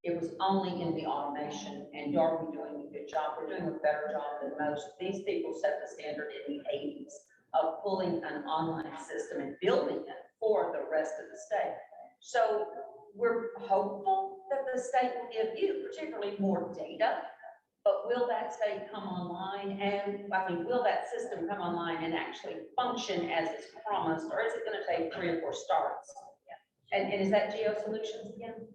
Speaker 2: it was only in the automation, and are we doing a good job? We're doing a better job than most. These people set the standard in the 80s of pulling an online system and building it for the rest of the state. So we're hopeful that the state will give you particularly more data, but will that state come online? And I mean, will that system come online and actually function as it's promised, or is it going to take 3 or 4 starts? And is that Geo Solutions again?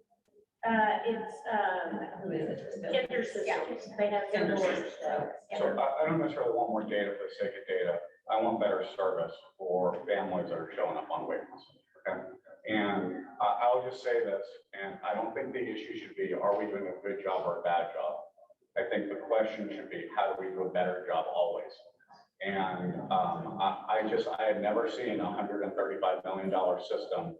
Speaker 2: Who is it?
Speaker 4: Kinder systems, they have
Speaker 2: Kinder
Speaker 4: similar.
Speaker 2: systems.
Speaker 14: So I don't necessarily want more data for the sake of data. I want better service for families that are showing up on wait lists. Okay? And I'll just say this, and I don't think the issue should be, are we doing a good job or a bad job? I think the question should be, how do we do a better job always? And I have never seen a $135 million system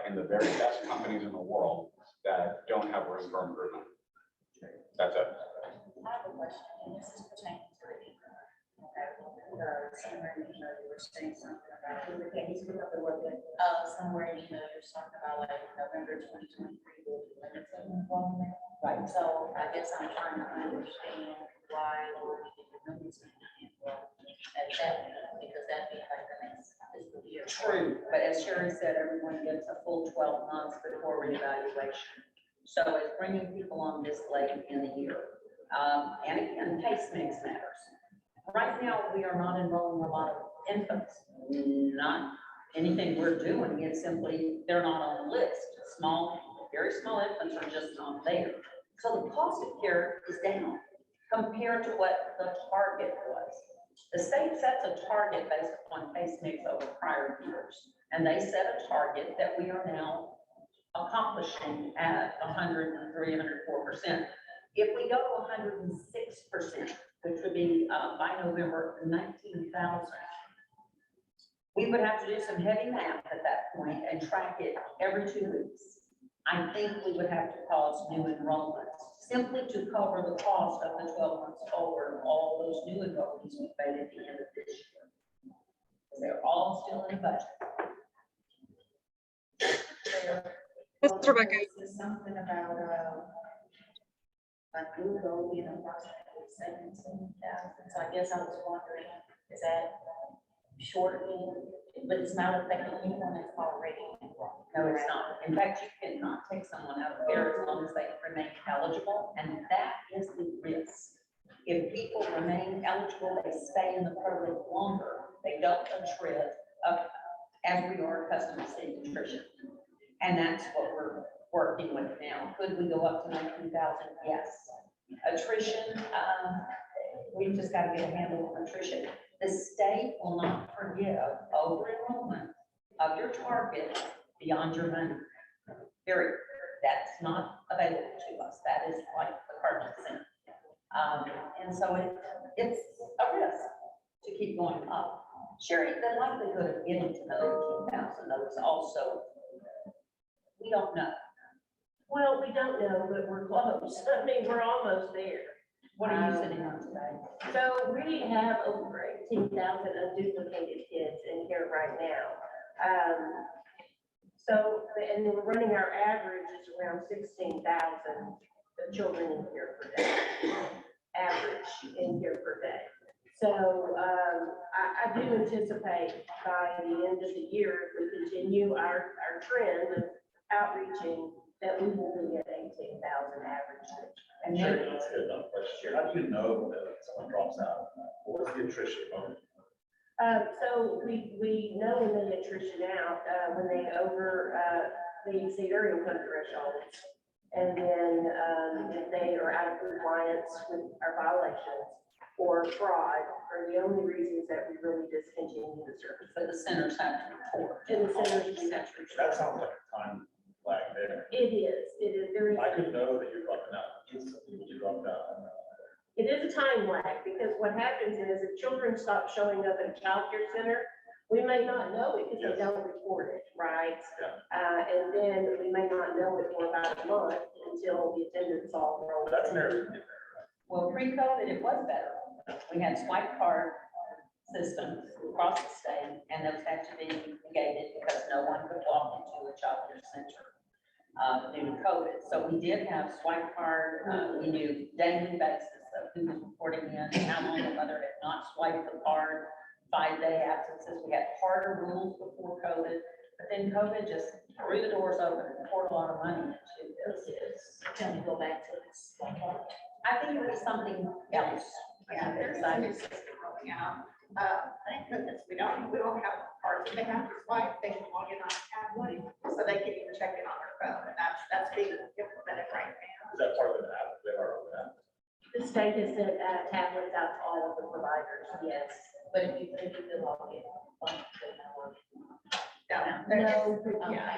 Speaker 14: in the very best companies in the world that don't have room for improvement. That's it.
Speaker 3: I have a question, and this is pertaining to the somewhere in the email you were saying something about, can you speak up a little bit? Somewhere in the email you're talking about like November 2023 will be limited enrollment. Right, so I guess I'm trying to understand why we're limiting enrollment at that, because that'd be like the next fiscal year.
Speaker 2: True, but as Sherry said, everyone gets a full 12 months before reevaluation. So it's bringing people on this late in the year. And again, case mix matters. Right now, we are not enrolling a lot of infants, not anything we're doing. It's simply, they're not on the list. Small, very small infants are just not there. So the cost of care is down compared to what the target was. The state sets a target based upon case mix over prior years. And they set a target that we are now accomplishing at 103, 104%. If we go to 106%, which would be by November, 19,000, we would have to do some heavy math at that point and track it every 2 weeks. I think we would have to pause new enrollments simply to cover the cost of the 12 months forward, all those new enrollees we paid at the end of this year. They're all still in the budget.
Speaker 3: Mr. Rebecca. Something about, like Google being approximately 17,000. So I guess I was wondering, is that shortening, but it's not affecting anyone that's already enrolled?
Speaker 2: No, it's not. In fact, you cannot take someone out of there as long as they remain eligible, and that is the risk. If people remain eligible, they stay in the program longer, they don't attrit as we are accustomed to seeing attrition. And that's what we're working with now. Could we go up to 19,000? Yes. Attrition, we've just got to get a handle on attrition. The state will not forgive over enrollment of your target beyond your money. Period. That's not available to us. That is like the cardinal sin. And so it's a risk to keep going up. Sherry, the likelihood of getting to the 19,000 though is also, we don't know.
Speaker 4: Well, we don't know, but we're close. I mean, we're almost there.
Speaker 2: What are you sitting on today?
Speaker 4: So we have over 18,000 unduplicated kids in here right now. And we're running our average is around 16,000 children in here per day. Average in here per day. So I do anticipate by the end of the year, if we continue our trend of outreaching, that we will be at 18,000 average.
Speaker 2: And
Speaker 12: Sure, that's good enough question. How do you know that someone drops out? What's the attrition moment?
Speaker 4: So we know when they attrition out, when they exceed their income thresholds. And then if they are out of compliance with our violations or fraud are the only reasons that we really discontinue the service.
Speaker 2: But the centers have to report.
Speaker 4: And the centers do have to
Speaker 12: That sounds like a time lag there.
Speaker 4: It is, there is.
Speaker 12: I could know that you're dropping out instantly when you dropped out.
Speaker 4: It is a time lag, because what happens is if children stop showing up at a childcare center, we may not know it because they don't report it, right?
Speaker 12: Yeah.
Speaker 4: And then we may not know it for about a month until the attendance all rolled.
Speaker 12: That's an area.
Speaker 2: Well, pre-COVID, it was better. We had swipe card systems across the state, and those had to be negated because no one could walk into a childcare center due to COVID. So we did have swipe card. We knew daily basis of who was reporting in, how long the mother had not swiped the card, 5-day absences. We had harder rules before COVID, but then COVID just threw the doors open and poured a lot of money into this.
Speaker 3: Can we go back to this?
Speaker 2: I think it was something else.
Speaker 3: Yeah, there's a new system rolling out. Thank goodness, we don't have cards that they have to swipe, they can log in on a tablet, so they can even check it on their phone, and that's being implemented right now.
Speaker 12: Is that part of the app, they are on that?
Speaker 4: The state has sent tablets out to all of the providers, yes, but if you log in.
Speaker 3: No, yeah.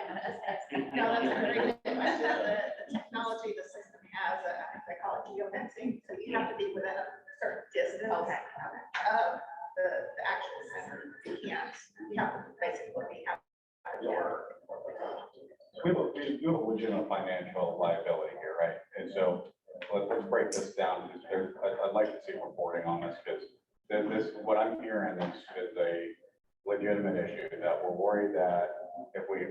Speaker 3: No, that's a very good question. The technology, the system has, they call it geofencing, so you have to be within a certain distance.
Speaker 4: Okay.
Speaker 3: Of the actual center. You have to basically be out of your.
Speaker 14: We have a legitimate financial liability here, right? And so let's break this down. I'd like to see reporting on this because what I'm hearing is a legitimate issue that we're worried that if we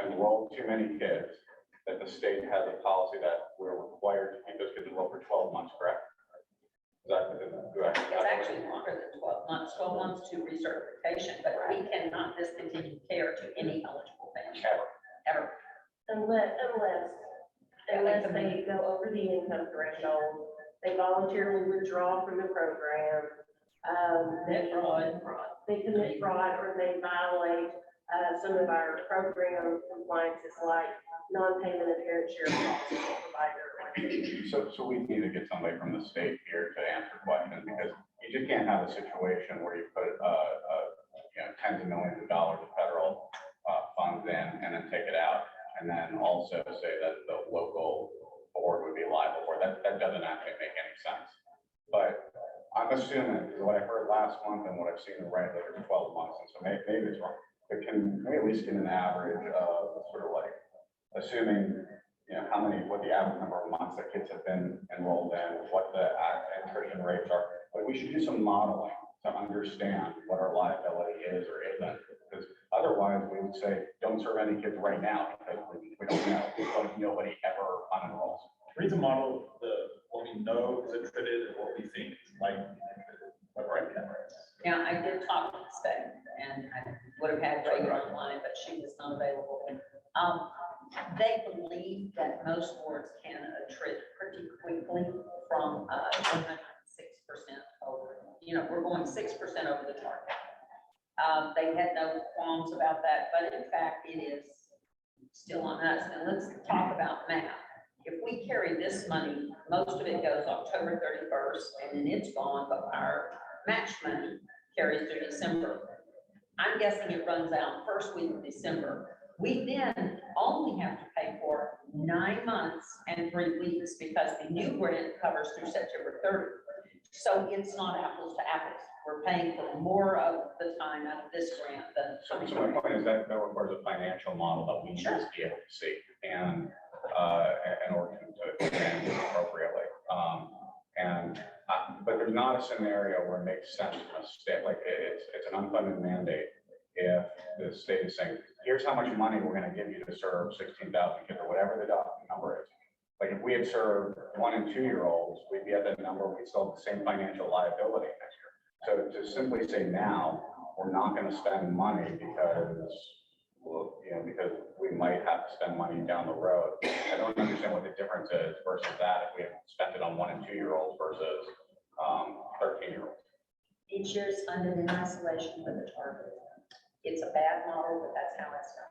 Speaker 14: enroll too many kids, that the state has a policy that we're required to keep those kids enrolled for 12 months, correct? Is that correct?
Speaker 2: It's actually longer than 12 months to recertification, but we cannot discontinue care to any eligible family, ever.
Speaker 4: Unless they go over the income threshold, they voluntarily withdraw from the program. They commit fraud or they violate some of our program compliances like non-payment of parent share costs of the provider.
Speaker 14: So we need to get somebody from the state here to answer questions because you just can't have a situation where you put tens of millions of dollars of federal funds in and then take it out and then also say that the local board would be liable for it. That doesn't actually make any sense. But I'm assuming what I heard last month and what I've seen in the right that it's 12 months, and so maybe it's wrong. But can we at least get an average of sort of like assuming what the average number of months that kids have been enrolled in, what the attrition rates are. But we should do some modeling to understand what our liability is or isn't. Because otherwise we would say, don't serve any kids right now because we don't know. What if nobody ever unenrolls?
Speaker 12: Read the model, what we know is attributed and what we think is likely. Right now.
Speaker 2: Now, I did talk to the state and I would have had Ray on the line, but she was not available. They believe that most boards can attrit pretty quickly from 106% over. We're going 6% over the target. They had no qualms about that, but in fact, it is still on us. Now let's talk about math. If we carry this money, most of it goes October 31st and then it's gone, but our match money carries through December. I'm guessing it runs out first week of December. We then only have to pay for 9 months and 3 weeks because the new grant covers through September 30th. So it's not apples to apples. We're paying for more of the time out of this grant than.
Speaker 14: So my point is that requires a financial model that we need to be able to see and in order to plan appropriately. But there's not a scenario where it makes sense from a state, like it's an unfunded mandate. If the state is saying, here's how much money we're going to give you to serve 16,000 kids or whatever the number is. Like if we had served 1 and 2 year olds, we'd be at that number, we'd still have the same financial liability next year. So to simply say now, we're not going to spend money because we might have to spend money down the road. I don't understand what the difference is versus that if we had spent it on 1 and 2 year olds versus 13 year olds.
Speaker 2: Each year is funded in isolation with a target. It's a bad model, but that's how it's done.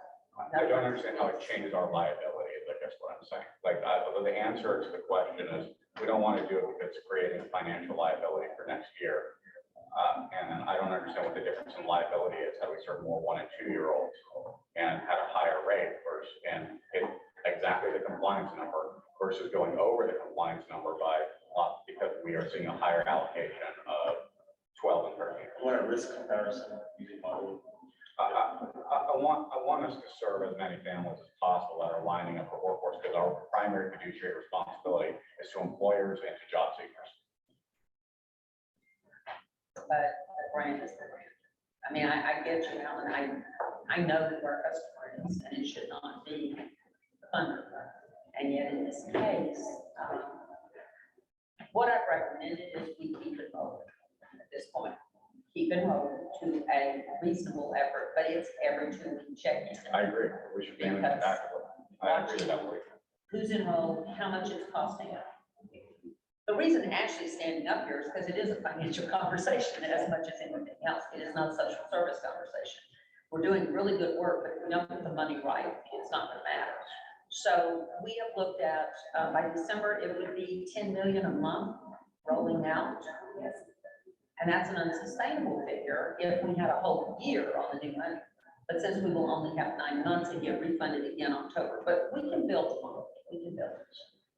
Speaker 14: I don't understand how it changes our liability, is I guess what I'm saying. Like, the answer to the question is, we don't want to do it because it's creating financial liability for next year. And I don't understand what the difference in liability is, how we serve more 1 and 2 year olds and at a higher rate versus, and hit exactly the compliance number versus going over the compliance number by a lot because we are seeing a higher allocation of 12 and 13.
Speaker 12: What a risk comparison using model.
Speaker 14: I want us to serve as many families as possible that are lining up for workforce because our primary fiduciary responsibility is to employers and to job seekers.
Speaker 2: But the grant is the grant. I mean, I get you, Alan. I know who our customer is and it should not be the funder. And yet in this case, what I've recommended is we keep it low at this point. Keep enrolled to a reasonable effort, but it's every 2 week check-in.
Speaker 14: I agree. We should be in that. I agree with that.
Speaker 2: Who's enrolled, how much it's costing us. The reason Ashley's standing up here is because it is a financial conversation as much as anything else. It is not a social service conversation. We're doing really good work, but if we don't get the money right, it's not gonna matter. So we have looked at, by December, it would be 10 million a month rolling out. And that's an unsustainable figure if we had a whole year on the new money. But since we will only have 9 months and get refunded again October, but we can build one, we can build it.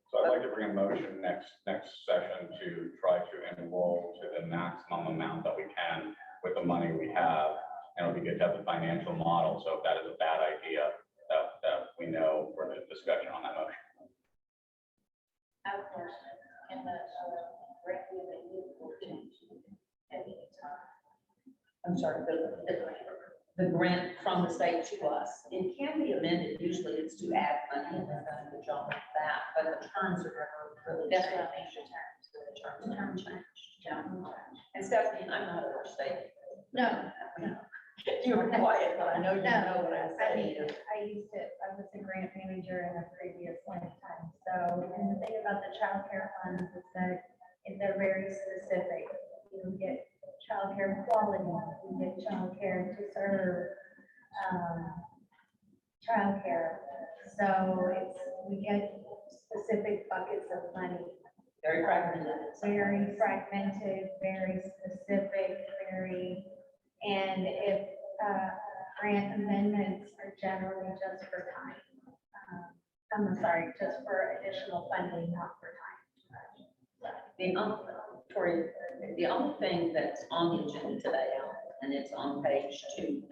Speaker 14: So I'd like to bring a motion next session to try to enroll to the maximum amount that we can with the money we have. And it'll be good to have the financial model. So if that is a bad idea, that we know for the discussion on that motion.
Speaker 3: I have a question. Can the grant be available for change at any time?
Speaker 2: I'm sorry, the grant from the state to us, it can be amended. Usually it's to add money and they're doing a good job with that, but the terms are never really.
Speaker 3: That's what I mean, the terms.
Speaker 2: The terms changed. And Stephanie, I'm not overstating.
Speaker 3: No.
Speaker 2: You were quiet, but I know you know what I'm
Speaker 11: I mean,
Speaker 2: saying.
Speaker 11: I was a grant manager in a previous lifetime, so, and the thing about the childcare funds is that they're very specific. You get childcare quality, you get childcare to serve, childcare. So we get specific buckets of money.
Speaker 2: Very fragmented.
Speaker 11: Very fragmented, very specific, and if grant amendments are generally just for time. I'm sorry, just for additional funding, not for time.
Speaker 2: The only thing that's on the agenda today, and it's on page 2.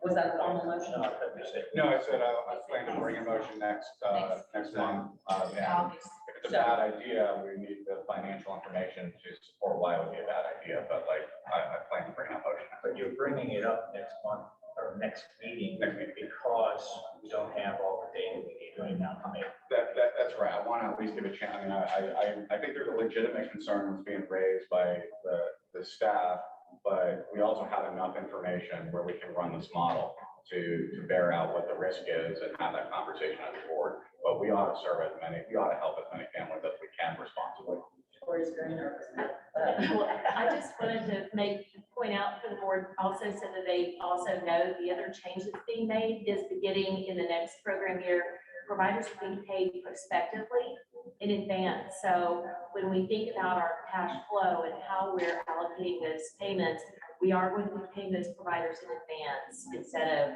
Speaker 2: Was that a formal motion?
Speaker 14: No, I said I plan to bring a motion next month. And if it's a bad idea, we need the financial information to support why it would be a bad idea, but like, I plan to bring that motion.
Speaker 12: But you're bringing it up next month or next meeting because we don't have all the data we need right now.
Speaker 14: That's right. I want to at least give a chance. I mean, I think there's a legitimate concern that's being raised by the staff, but we also have enough information where we can run this model to bear out what the risk is and have that conversation as a board. But we ought to we ought to help as many families as we can responsibly.
Speaker 2: Tori's very nervous.
Speaker 15: Well, I just wanted to point out for the board also so that they also know the other change that's being made is beginning in the next program year. Providers are being paid prospectively in advance. So when we think about our cash flow and how we're allocating those payments, we are going to be paying those providers in advance instead of.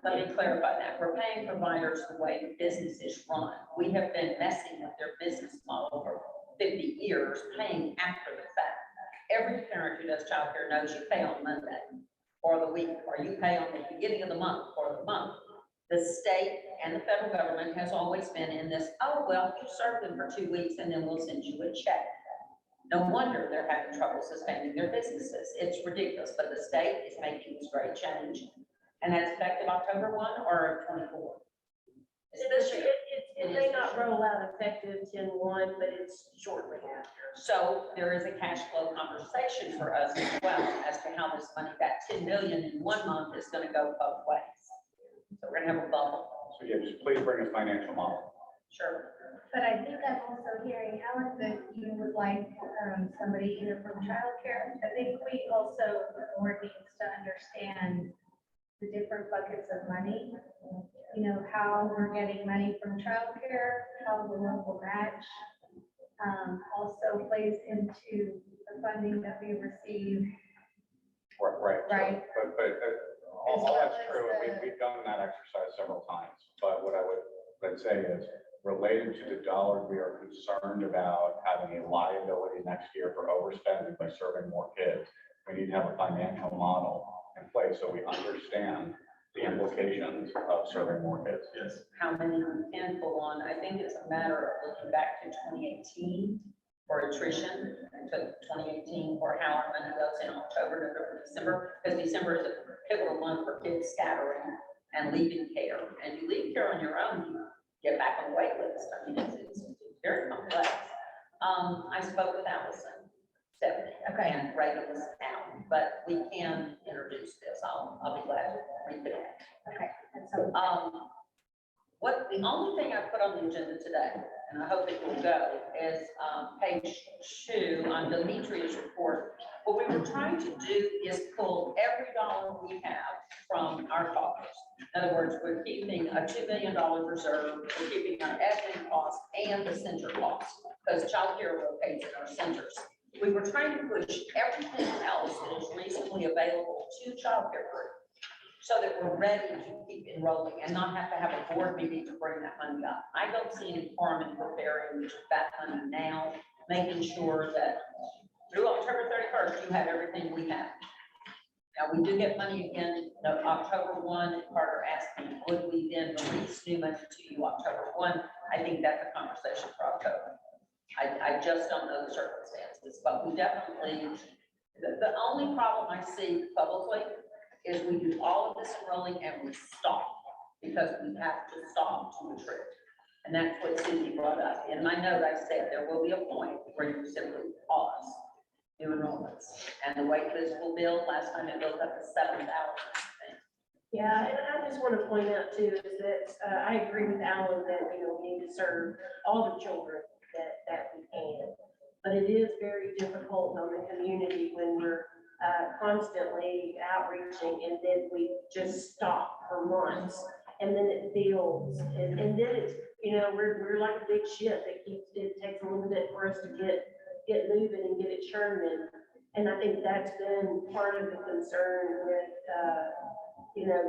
Speaker 2: Let me clarify that. We're paying providers the way the business is run. We have been messing with their business model for 50 years, paying after the fact. Every parent who does childcare knows you pay on Monday or the week, or you pay on the beginning of the month or the month. The state and the federal government has always been in this, oh, well, you serve them for 2 weeks and then we'll send you a check. No wonder they're having trouble sustaining their businesses. It's ridiculous, but the state is making this great change. And that's effective October 1 or 24?
Speaker 4: It may not roll out effective 10/1, but it's shortly after.
Speaker 2: So there is a cash flow conversation for us as well as to how this money, that 10 million in 1 month is gonna go both ways. So we're gonna have a bubble.
Speaker 14: So yeah, just please bring a financial model.
Speaker 2: Sure.
Speaker 11: But I think I'm also hearing, Alex, that you would like somebody either from childcare. I think we also, the board needs to understand the different buckets of money. You know, how we're getting money from childcare, how the local match also plays into the funding that we receive.
Speaker 14: Right.
Speaker 11: Right.
Speaker 14: But all that's true. We've done that exercise several times. But what I would say is, related to the dollars, we are concerned about having a liability next year for overspending by serving more kids. We need to have a financial model in place so we understand the implications of serving more kids.
Speaker 12: Yes.
Speaker 2: How many we can pull on. I think it's a matter of looking back to 2018 for attrition, to 2018 or how our money goes in October, November, December, because December is a pivotal month for kids scattering and leaving care. And you leave care on your own, you get back on the wait list. I mean, it's very complex. I spoke with Allison, Stephanie, and Reagan was out, but we can introduce this. I'll be glad to reconnect.
Speaker 11: Okay. And so
Speaker 2: The only thing I put on the agenda today and I hope it will go, is, page 2 on Demetria's report. What we were trying to do is pull every dollar we have from our coffers. In other words, we're keeping a $2 million reserve, we're keeping our admin costs and the center costs, because childcare rotates in our centers. We were trying to push everything else that is reasonably available to childcare group, so that we're ready to keep enrolling and not have to have a board meeting to bring that money up. I don't see any harm in preparing that money now, making sure that through October 31st, you have everything we have. Now, we do get money again, no, October 1, Carter asked me, would we then release new money to you October 1? I think that's a conversation for October. I just don't know the circumstances, but we definitely, the only problem I see publicly is we do all of this enrolling and we stop, because we have to stop to retreat. And that's what Susie brought up. In my note, I said there will be a point where you simply pause new enrollments. And the wait list will build. Last time it built up to 7,000.
Speaker 4: Yeah, and I just want to point out too, is that I agree with Alan that, we need to serve all the children that we can. But it is very difficult on the community when we're constantly outreaching and then we just stop for months and then it builds and then it's, we're like a big ship. It takes a little bit for us to get moving and get it churning. And I think that's been part of the concern with,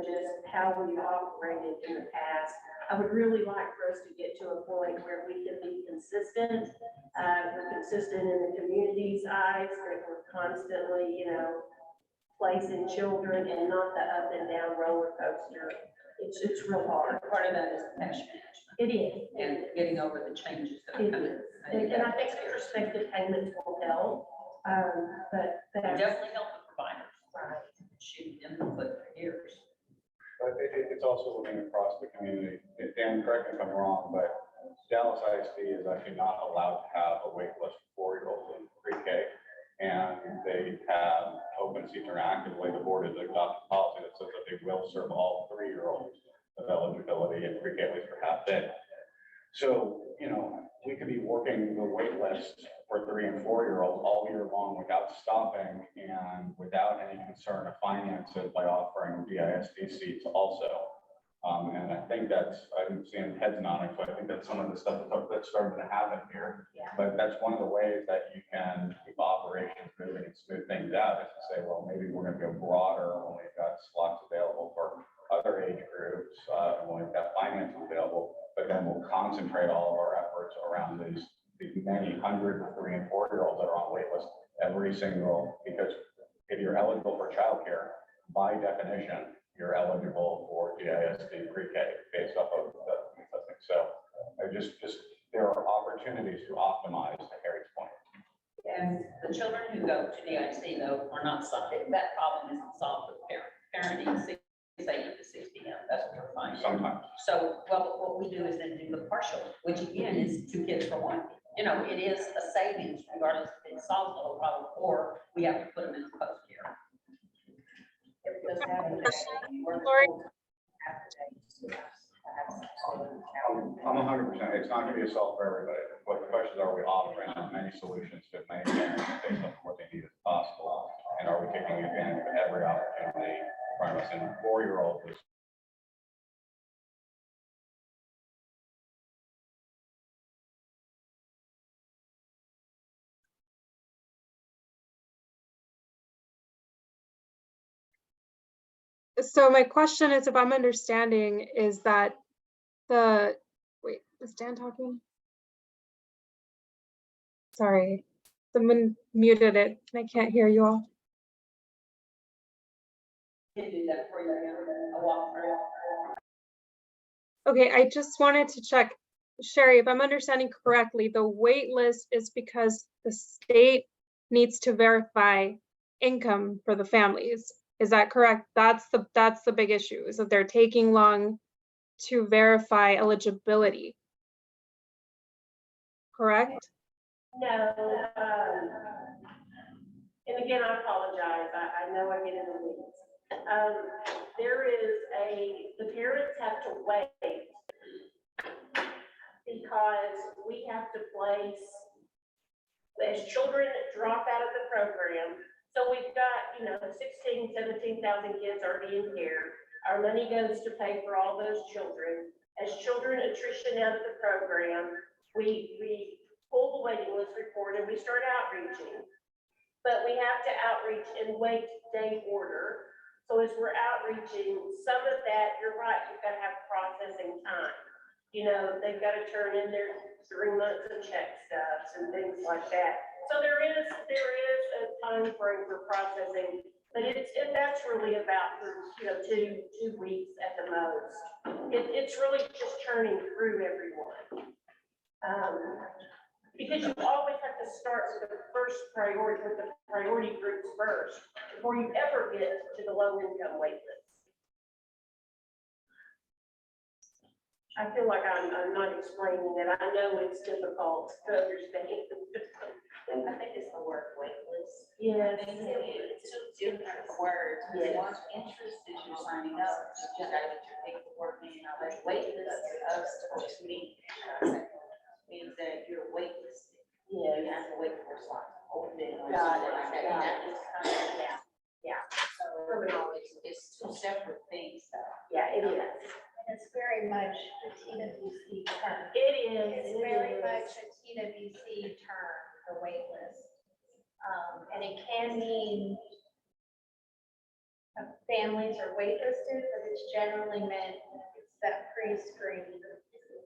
Speaker 4: just how we've operated in the past. I would really like for us to get to a point where we can be consistent. We're consistent in the community's eyes, that we're constantly, placing children and not the up and down roller coaster. It's real hard.
Speaker 2: Part of that is cash management.
Speaker 4: It is.
Speaker 2: And getting over the changes that are
Speaker 4: It
Speaker 2: coming.
Speaker 4: is. And I think retrospective payments will help. But that's
Speaker 2: Definitely help the providers.
Speaker 4: right.
Speaker 2: Shoot them for years.
Speaker 14: But it's also looking across the community. Dan, correct me if I'm wrong, but Dallas ISD is actually not allowed to have a wait list for 4-year-olds in pre-K. And they have open seats are actively, the board has adopted policy that says that they will serve all 3-year-olds of eligibility in pre-K, at least for half day. So, we could be working the wait list for 3 and 4-year-olds all year long without stopping and without any concern of finances by offering DISD seats also. And I think I'm seeing heads nodding, so I think that's some of the stuff that's starting to happen here.
Speaker 4: Yeah.
Speaker 14: But that's one of the ways that you can keep operations moving and smooth things out, is to say, well, maybe we're going to go broader when we've got slots available for other age groups, when we've got finances available, but then we'll concentrate all of our efforts around these many hundreds of 3 and 4-year-olds that are on wait list every single, because if you're eligible for childcare, by definition, you're eligible for DISD pre-K based off of the thing. So there are opportunities to optimize, to Harry's point.
Speaker 2: And the children who go to DIC though are not solved. That problem isn't solved with parenting 6 a.m. to 6 p.m. That's what we're finding.
Speaker 14: Sometimes.
Speaker 2: So, what we do is then do the partial, which again is 2 kids for 1. It is a savings regardless if it solves the whole problem or we have to put them into post care.
Speaker 11: Lori?
Speaker 14: I'm 100%. It's not going to be a solve for everybody. What the questions are we offering many solutions to many parents based on what they need as possible? And are we taking advantage of every opportunity in front of us? And 4-year-olds is
Speaker 11: So my question is, if I'm understanding, is that wait, is Dan talking? Sorry, someone muted it and I can't hear you all.
Speaker 2: Can do that for you, a walkthrough.
Speaker 11: Okay, I just wanted to check, Sherry, if I'm understanding correctly, the wait list is because the state needs to verify income for the families. Is that correct? That's the big issue, is that they're taking long to verify eligibility. Correct?
Speaker 4: No, and again, I apologize. I know I get in the weeds. The parents have to wait because we have to place, as children drop out of the program, so we've got, 16, 17,000 kids already in care. Our money goes to pay for all those children. As children attrition out of the program, we pull the waiting list report and we start outreaching. But we have to outreach in wait day order. So as we're outreaching, some of that, you're right, you've got to have processing time. They've got to turn in their 3 months of check stubs and things like that. So there is a time frame for processing, but that's really about, 2 weeks at the most. It's really just churning through everyone. Because you always have to start with the priority groups first, before you ever get to the low income wait list. I feel like I'm not explaining it. I know it's difficult to understand.
Speaker 3: I think it's the word waitlist.
Speaker 4: Yes.
Speaker 3: It's two different words.
Speaker 4: Yes.
Speaker 3: One's interest is you're signing up, you just gotta get your paperwork in, now that waitlist to me, means that you're waitlisted.
Speaker 4: Yeah.
Speaker 3: You have to wait for a slot.
Speaker 4: Got it.
Speaker 3: That is kind of,
Speaker 4: Yeah.
Speaker 3: so it's two separate things though.
Speaker 4: Yeah, it is.
Speaker 11: And it's very much a TWC term.
Speaker 4: It is.
Speaker 11: It's very much a TWC term, the wait list. And it can mean families are waitlisted, but it's generally meant it's that pre-screen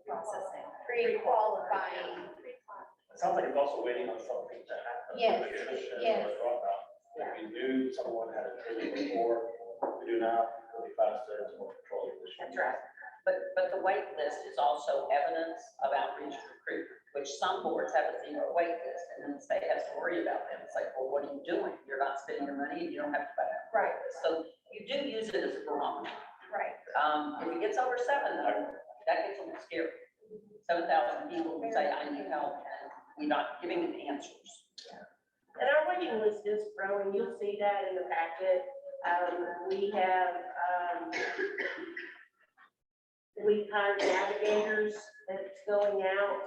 Speaker 11: processing, pre-qualifying.
Speaker 12: It sounds like it's also waiting on something to happen.
Speaker 11: Yes,
Speaker 12: like attrition
Speaker 11: yes.
Speaker 12: or dropout. If we knew someone had a training before, we do now, it'll be faster, it's more controlled.
Speaker 2: That's right. But the wait list is also evidence of outreach recruitment, which some boards have a zero wait list, and then the state has to worry about them. It's like, well, what are you doing? You're not spending your money and you don't have to pay.
Speaker 11: Right.
Speaker 2: So you do use it as a barometer.
Speaker 11: Right.
Speaker 2: If it gets over 7 though, that gets a little scary. 7,000 people who say, I need help, and we're not giving them answers.
Speaker 4: And our waiting list is growing. You'll see that in the packet. We have, we've hired navigators that's going out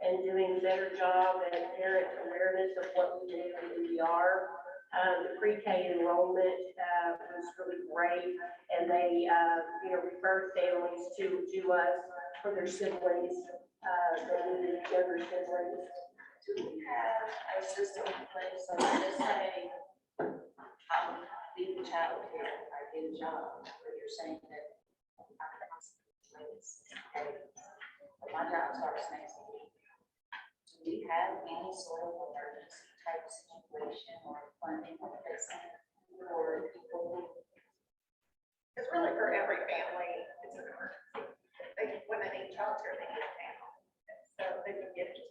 Speaker 4: and doing a better job at parent awareness of what we do in DDR. The pre-K enrollment was really great, and they, refer families to us for their siblings, that needed younger siblings.
Speaker 3: Do we have a system in place, so let's say, leave the child care, I get a job, but you're saying that I'm constantly, but my job starts next week. Do we have any sort of emergency type situation or funding or fixing for people?
Speaker 11: It's really for every family, it's an emergency. When they need childcare, they need a family. So they can get to,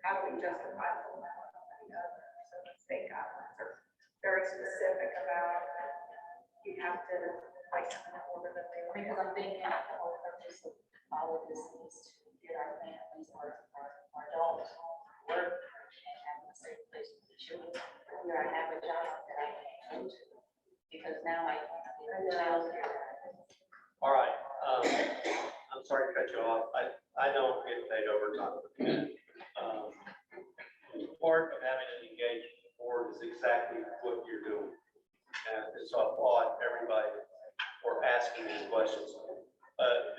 Speaker 11: how do we justify one or the other? So the state guidelines are very specific about, you have to place them in order that they.
Speaker 3: Because I'm thinking, the whole purpose of all of this is to get our families, our adults, work, and have a safe place for the children. Where I have a job that I can go to, because now I can't get a child care.
Speaker 1: All right, I'm sorry to cut you off. I don't get paid overtime. Part of having an engaged board is exactly what you're doing. And so I applaud everybody for asking these questions.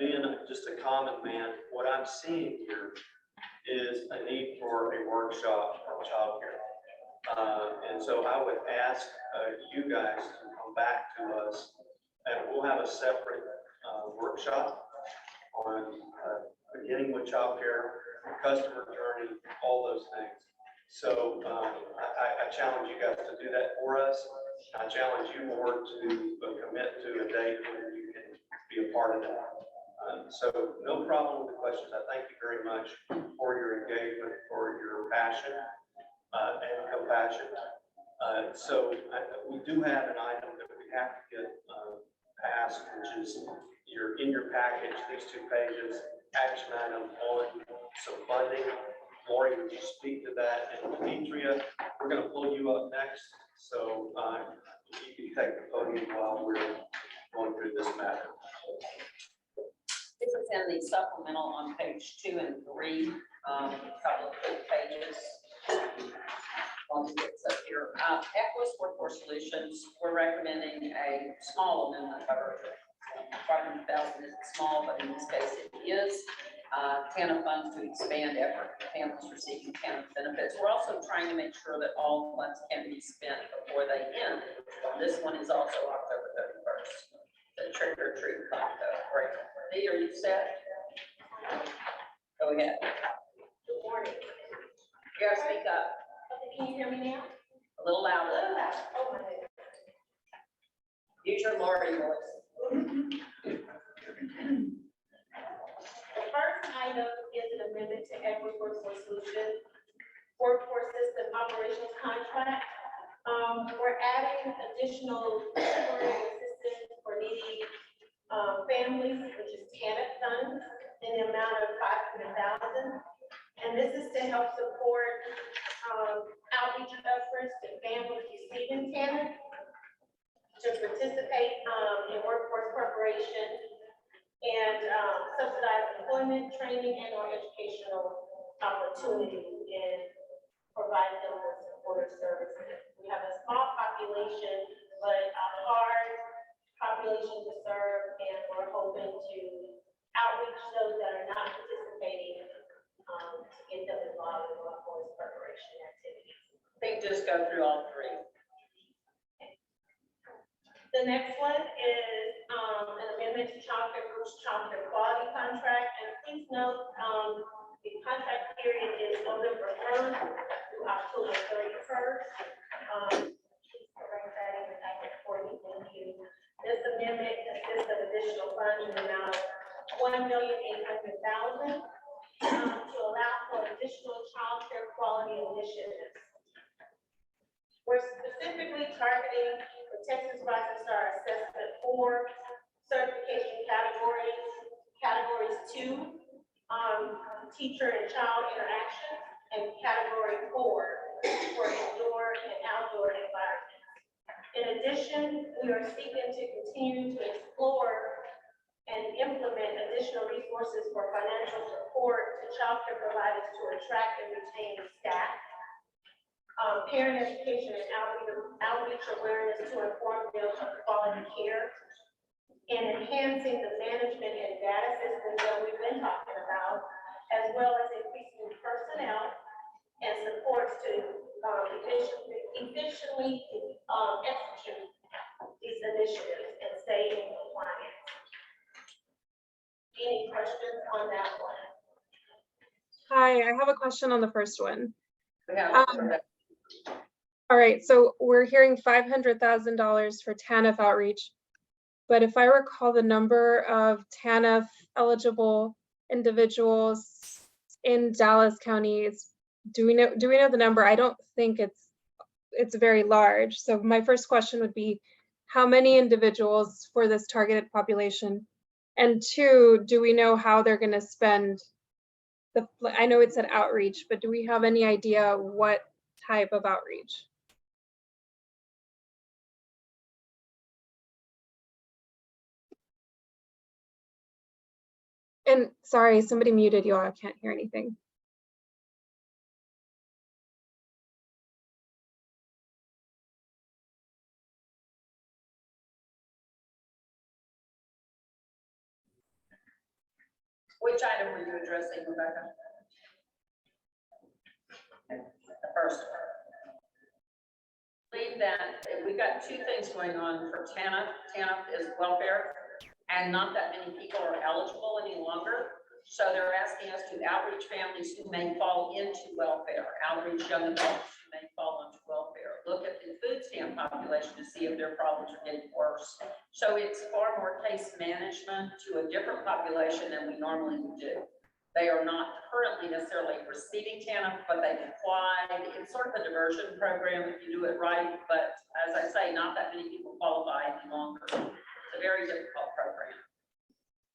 Speaker 1: Being just a common man, what I'm seeing here is a need for a workshop on childcare. And so I would ask you guys to come back to us, and we'll have a separate workshop on beginning with childcare, customer journey, all those things. So I challenge you guys to do that for us. I challenge you more to commit to a date when you can be a part of that. So no problem with the questions. I thank you very much for your engagement, for your passion and compassion. So we do have an item that we have to get passed, which is in your package, these 2 pages, action item on some funding. Lori, would you speak to that? And Demetria, we're going to pull you up next. So you can take the podium while we're going through this matter.
Speaker 4: This is
Speaker 2: is in the supplemental on page 2 and 3, couple of quick pages. I'll just get this up here. Equus Workforce Solutions, we're recommending a small amendment of 500,000 isn't small, but in this case it is. TANF funds to expand effort for families receiving TANF benefits. We're also trying to make sure that all funds can be spent before they end. This one is also October 31st. The trick or treat fund. Great. Lee, are you set? Go ahead.
Speaker 4: Good morning.
Speaker 2: You gotta speak up
Speaker 4: Okay, can you hear me now?
Speaker 2: a little
Speaker 4: A
Speaker 2: louder.
Speaker 4: little louder. Oh, my goodness.
Speaker 2: Use your Lori voice.
Speaker 4: The first item is an amendment to Equity Workforce Solutions Workforce System Operations Contract. We're adding additional temporary assistance for needy families, which is TANF funds, in the amount of $500,000. And this is to help support outreach efforts to families receiving TANF to participate in workforce preparation and subsidize employment, training, and or educational opportunities and provide them with supportive services. We have a small population, but a hard population to serve, and we're hoping to outreach those that are not participating to get them involved in workforce preparation activities.
Speaker 2: I think just go through all 3.
Speaker 4: The next one is an amendment to childcare group's childcare quality contract, and please note, the contract period is November 1st through October 31st. Please correct that in the packet for me, thank you. This amendment consists of additional funds in the amount of $1,800,000 to allow for additional childcare quality initiatives. We're specifically targeting the Texas Rising Star Assessment 4 certification categories 2, teacher and child interaction, and category 4 for indoor and outdoor environments. In addition, we are seeking to continue to explore and implement additional resources for financial support to childcare providers to attract and retain staff. Parent education and outreach awareness to inform them of quality care, and enhancing the management and data systems that we've been talking about, as well as increasing personnel and supports to efficiently execute these initiatives and stay in compliance. Any questions on that one?
Speaker 16: Hi, I have a question on the first one.
Speaker 2: Yeah.
Speaker 16: All right, so we're hearing $500,000 for TANF outreach, but if I recall the number of TANF eligible individuals in Dallas County, do we know the number? I don't think it's very large. So my first question would be, how many individuals for this targeted population? And 2, do we know how they're going to spend I know it said outreach, but do we have any idea what type of outreach? And sorry, somebody muted you. I can't hear anything.
Speaker 2: Which item were you addressing, Rebecca? The first one. Believe that we've got 2 things going on for TANF. TANF is welfare, and not that many people are eligible any longer. So they're asking us to outreach families who may fall into welfare, outreach young adults who may fall into welfare, look at the food stamp population to see if their problems are getting worse. So it's far more case management to a different population than we normally would do. They are not currently necessarily receiving TANF, but they've applied. It's sort of a diversion program if you do it right, but as I say, not that many people qualify any longer. It's a very difficult program.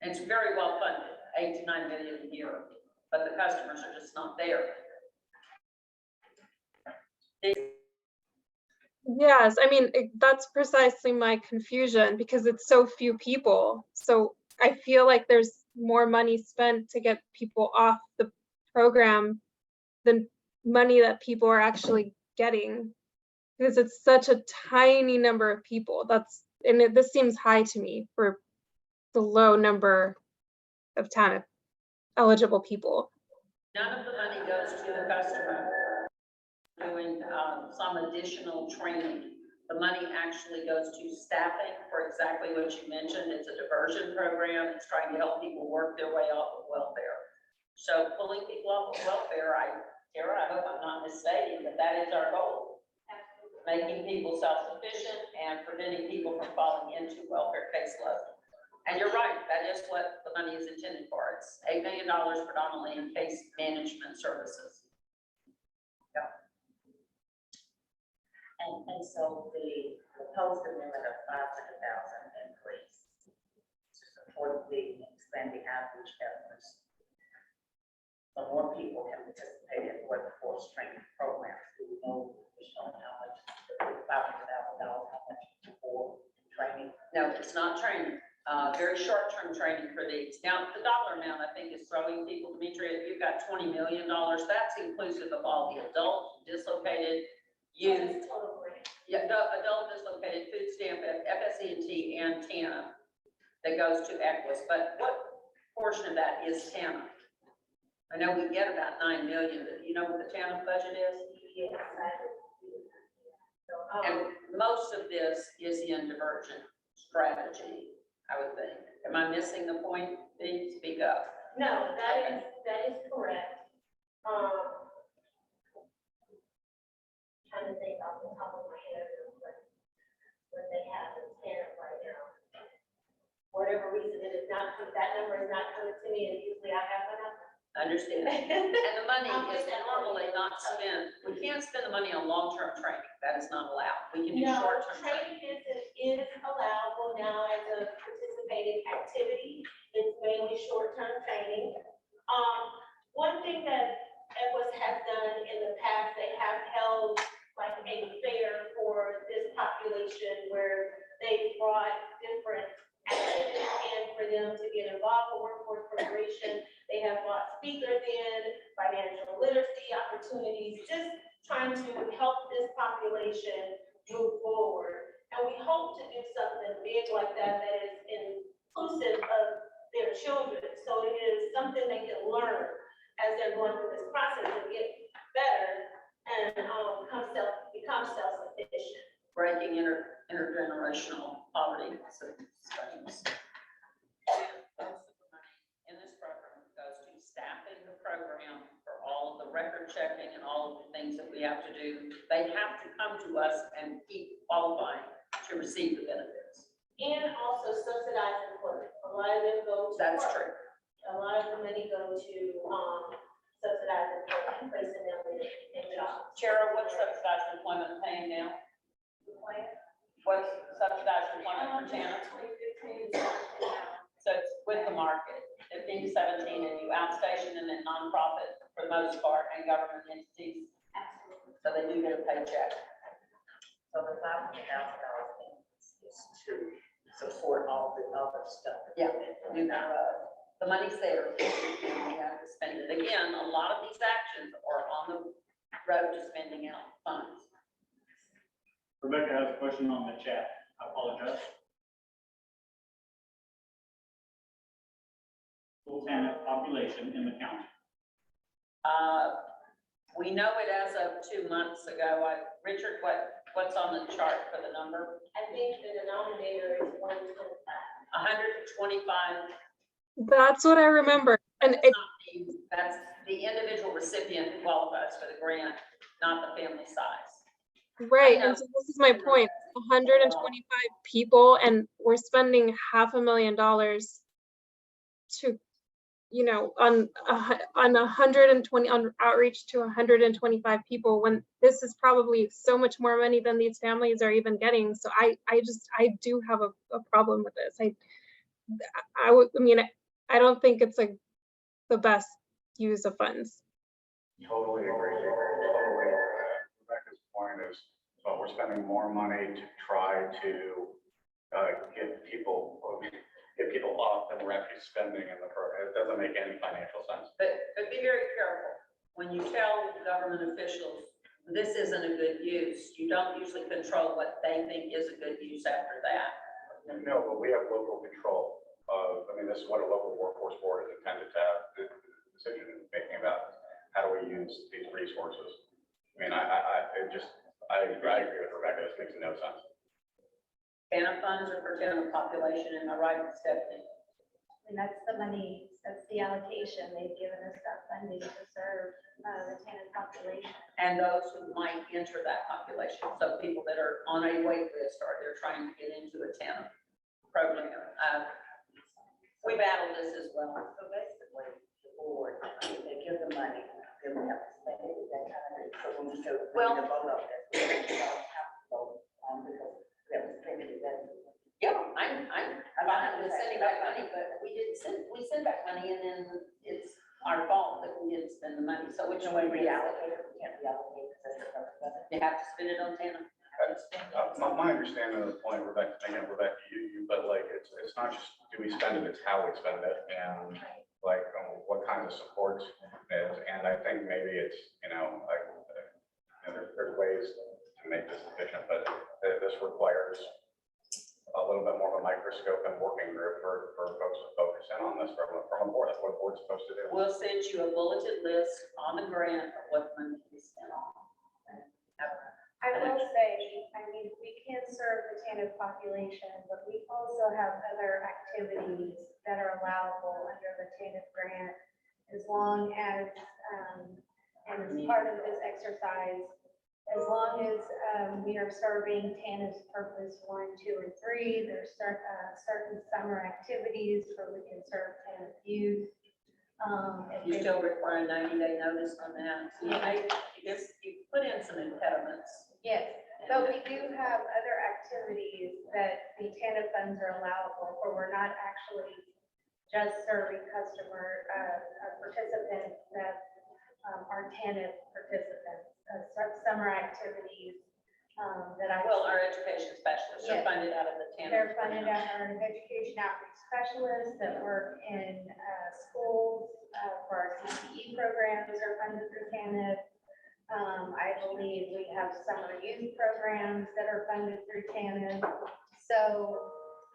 Speaker 2: And it's very well funded, 8 to 9 million a year, but the customers are just not there.
Speaker 16: Yes, I mean, that's precisely my confusion because it's so few people. So I feel like there's more money spent to get people off the program than money that people are actually getting. Because it's such a tiny number of people. This seems high to me for the low number of TANF eligible people.
Speaker 2: None of the money goes to the customer doing some additional training. The money actually goes to staffing for exactly what you mentioned. It's a diversion program. It's trying to help people work their way off of welfare. So pulling people off of welfare, Tara, I hope I'm not misstating, but that is our goal. Making people self-sufficient and preventing people from falling into welfare caseload. And you're right, that is what the money is intended for. It's $8 million predominantly in case management services. Yeah.
Speaker 3: And so the proposed amendment of 500,000 increase to support the expanding outreach efforts. So more people can participate in workforce training programs. We know we're showing how much, $500,000, how much for training.
Speaker 2: No, it's not training. Very short-term training for these. Now, the dollar amount, I think, is throwing people, Demetria, you've got $20 million. That's inclusive of all the adult, dislocated, youth, yeah, adult dislocated, food stamp, FSE&T, and TANF that goes to Equus. But what portion of that is TANF? I know we get about 9 million, but you know what the TANF budget is?
Speaker 3: Yes,
Speaker 2: And most of this is in diversion strategy, I would think. Am I missing the point? Please speak up.
Speaker 4: No, that is correct.
Speaker 3: Trying to think off the top of my head of what they have in stand right now.
Speaker 4: Whatever reason it is not, that number is not coming to me, and usually I have enough.
Speaker 2: Understand. And the money is normally not spent. We can't spend the money on long-term training. That is not allowed. We can do
Speaker 4: No,
Speaker 2: short-term training.
Speaker 4: training is allowable now as a participating activity. It's mainly short-term training. One thing that Equus has done in the past, they have held like a fair for this population where they brought different activities in for them to get involved with workforce preparation. They have brought speakers in, financial literacy opportunities, just trying to help this population move forward. And we hope to do something big like that that is inclusive of their children. So it is something they can learn as they're going through this process and get better and become self-sufficient.
Speaker 2: Breaking intergenerational poverty schemes. Most of the money in this program goes to staffing the program for all of the record checking and all of the things that we have to do. They have to come to us and keep qualifying to receive the benefits.
Speaker 4: And also subsidized employment. A lot of them go to.
Speaker 2: That's
Speaker 4: work.
Speaker 2: true.
Speaker 4: A lot of the money go to subsidized employment, placing them in jobs.
Speaker 2: Tara, what's subsidized employment paying now? What's subsidized employment for TANF? So it's with the market, 15 to 17, and you outstation and then nonprofit for the most part, and government entities. So they do get a paycheck.
Speaker 3: So the $500,000 is to support all the other stuff.
Speaker 2: Yeah, the money's there, and we have to spend it. Again, a lot of these actions are on the road to spending out funds.
Speaker 12: Rebecca has a question on the chat. I apologize. Full TANF population in the county.
Speaker 2: We know it as of 2 months ago. Richard, what's on the chart for the number?
Speaker 4: I think the denominator is 125.
Speaker 2: 125.
Speaker 16: That's what I remember. And
Speaker 2: That's the individual recipient who qualifies for the grant, not the family size.
Speaker 16: right, and so this is my point, 125 people, and we're spending $500,000 to, on 120, on outreach to 125 people, when this is probably so much more money than these families are even getting. So I do have a problem with this. I don't think it's like the best use of funds.
Speaker 14: Totally agree. Rebecca's point is, we're spending more money to try to get get people off than we're actually spending in the program. It doesn't make any financial sense.
Speaker 2: But be very careful. When you tell government officials, this isn't a good use, you don't usually control what they think is a good use after that.
Speaker 14: No, but we have local control of, I mean, this is what a local workforce board is intended to have the decision making about how do we use these resources. I mean, I agree with Rebecca, this makes no sense.
Speaker 2: TANF funds are for TANF population, am I right, Stephanie?
Speaker 11: And that's the money, that's the allocation they've given us, that funding to serve the tenant population.
Speaker 2: And those who might enter that population, so people that are on a wait list or they're trying to get into a TANF program. We battle this as well.
Speaker 13: So basically, the board, they give the money, then we have to spend it, that kind of thing. So when we say, we
Speaker 2: Well-
Speaker 13: need to vote on this, we don't have to vote on because we have to spend it.
Speaker 2: Yeah, I'm fine with sending back money, but we send back money and then it's our fault that we didn't spend the money. So which way we allocate it?
Speaker 13: We can't reallocate because that's the purpose of it.
Speaker 2: You have to spend it on TANF.
Speaker 14: My understanding of the point, Rebecca, again, Rebecca, but like, it's not just, do we spend it, it's how we spend it, and like, what kinds of supports is, and I think maybe it's, like, there's ways to make this efficient, but this requires a little bit more of a microscope and working group for folks to focus in on this from a board. That's what a board's supposed to do.
Speaker 2: We'll send you a bulleted list on the grant of what money can be spent on.
Speaker 11: I will say, I mean, we can serve the TANF population, but we also have other activities that are allowable under the TANF grant as long as, and as part of this exercise, as long as we are serving TANF's purpose 1, 2, and 3, there's certain summer activities where we can serve TANF youth.
Speaker 2: You still require a 90-day notice on that. So you put in some impediments.
Speaker 11: Yes, but we do have other activities that the TANF funds are allowable, where we're not actually just serving participants that are TANF participants. Summer activities that I.
Speaker 2: Well, our education specialists are
Speaker 11: Yes.
Speaker 2: funded out of the TANF.
Speaker 11: They're funded out of our education outreach specialists that work in schools for our CTE programs are funded through TANF. I believe we have summer youth programs that are funded through TANF. So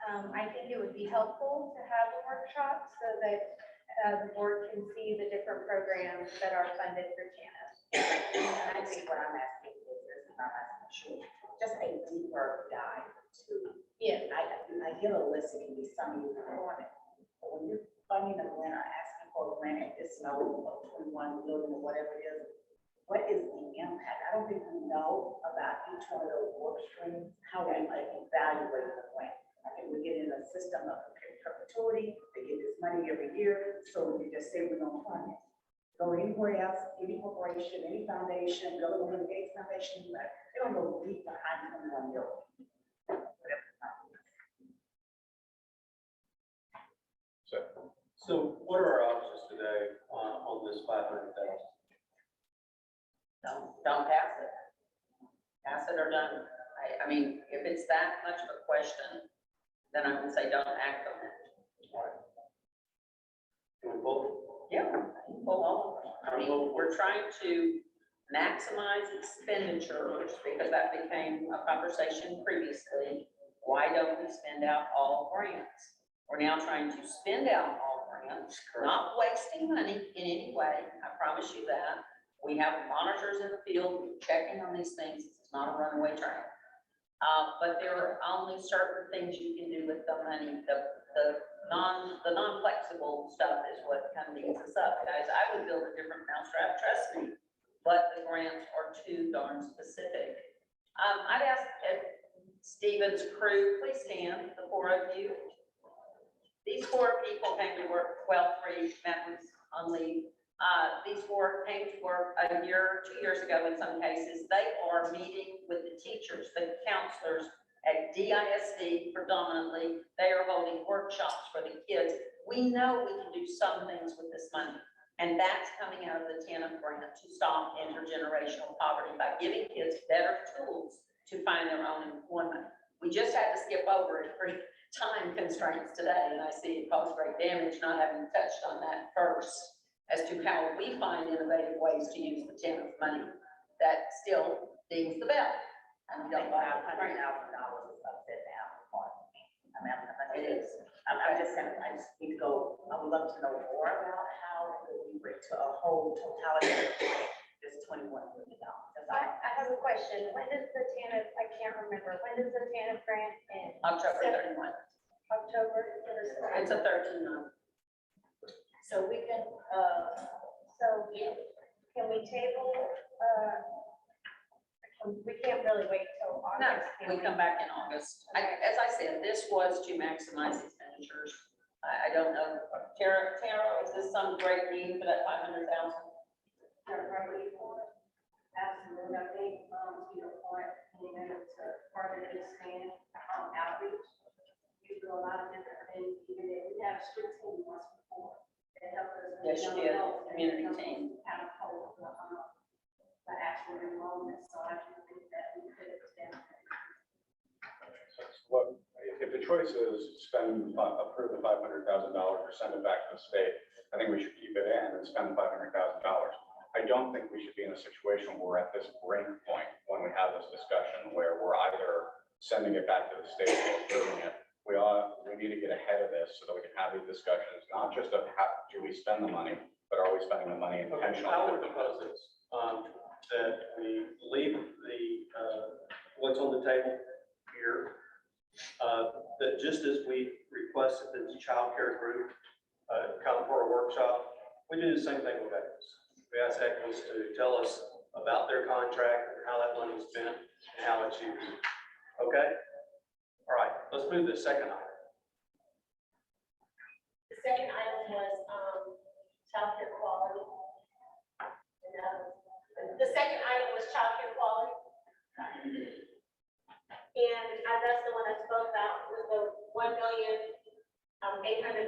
Speaker 11: I think it would be helpful to have a workshop so that the board can see the different programs that are funded through TANF.
Speaker 13: And I think what I'm asking is, this is not asking, sure, just a deeper dive to.
Speaker 11: Yes.
Speaker 13: I get a list, it can be some you want it. But when you're funding a grant or asking for a grant at this level of 21 million or whatever it is, what is the impact? I don't think we know about each one of those work streams, how we evaluate the grant. I think we get in a system of perpetuity, they get this money every year, so we just say we're gonna fund it. Go anywhere else, any corporation, any foundation, go to the Gates Foundation, but they don't go deep behind 21 million.
Speaker 1: So what are our options today on this 500,000?
Speaker 2: Don't pass it. Pass it or don't. I mean, if it's that much of a question, then I would say don't act on it.
Speaker 1: Can we vote?
Speaker 2: Yeah, pull all of them. I mean, we're trying to maximize expenditures because that became a conversation previously. Why don't we spend out all grants? We're now trying to spend out all grants, not wasting money in any way. I promise you that. We have monitors in the field checking on these things. It's not a runaway train. But there are only certain things you can do with the money. The non-flexible stuff is what kind of eats us up, guys. I would build a different mousetrap, trust me, but the grants are too darn specific. I'd ask Stephen's crew, please stand, the 4 of you. These 4 people came to work, well, 3 members on leave. These 4 came to work a year, 2 years ago in some cases. They are meeting with the teachers, the counselors at DISD predominantly. They are holding workshops for the kids. We know we can do some things with this money. And that's coming out of the TANF grant to stop intergenerational poverty by giving kids better tools to find their own employment. We just had to skip over it time constraints today, and I see it cause great damage, not having touched on that first, as to how we find innovative ways to use the TANF money, that still dings the bell. And we don't buy
Speaker 3: $500,000
Speaker 2: it.
Speaker 3: is upset down. I mean,
Speaker 2: It is.
Speaker 3: I'm just saying, I just need to go, I would love to know more about how we bring to a whole totality of this $21 million.
Speaker 11: I have a question. When does the TANF, I can't remember, when does the TANF grant end?
Speaker 2: October 31.
Speaker 11: October?
Speaker 2: It's a 13-month.
Speaker 3: So we can,
Speaker 11: So can we table, we can't really wait till
Speaker 2: No,
Speaker 11: August. can
Speaker 2: we come back in August. As I said, this was to maximize expenditures. I don't know, Tara, is this some great need for that 500,000?
Speaker 6: Absolutely. I think, to your point, you know, to further expand outreach, we do a lot of different things, even if we have strict team once before. That help us.
Speaker 2: There should be a community team.
Speaker 6: Out of hope, the actual enrollment, so I do think that we could extend.
Speaker 14: What, if the choice is approve the $500,000 or send it back to the state, I think we should keep it in and spend $500,000. I don't think we should be in a situation where we're at this break point when we have this discussion where we're either sending it back to the state or approving it. We need to get ahead of this so that we can have these discussions, not just of how do we spend the money, but are we spending the money intentionally?
Speaker 1: I would propose this, that we leave what's on the table here. That just as we requested that the childcare group come for a workshop, we do the same thing with ECHOS. We ask ECHOS to tell us about their contract and how that money's spent and how it's used. Okay? All right, let's move to the second item.
Speaker 4: The second item was, childcare quality. And, the second item was childcare quality. And that's the one I spoke about, was the 1,800,000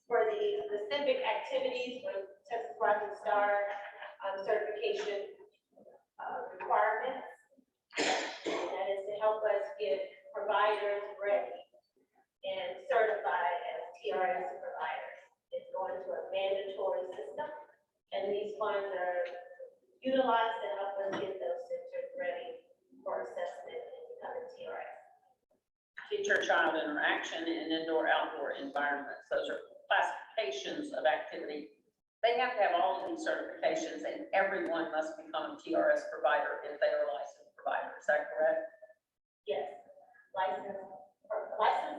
Speaker 4: for the specific activities with Texas Rising Star certification requirements. And that is to help us get providers ready and certified as TRS providers. It's going to a mandatory system, and these funds are utilized to help us get those centers ready for assessment and becoming TRS.
Speaker 2: Teacher-child interaction in indoor-outdoor environments. Those are classifications of activity. They have to have all of these certifications, and everyone must become a TRS provider if they are a licensed provider. Is that correct?
Speaker 4: Yes, licensed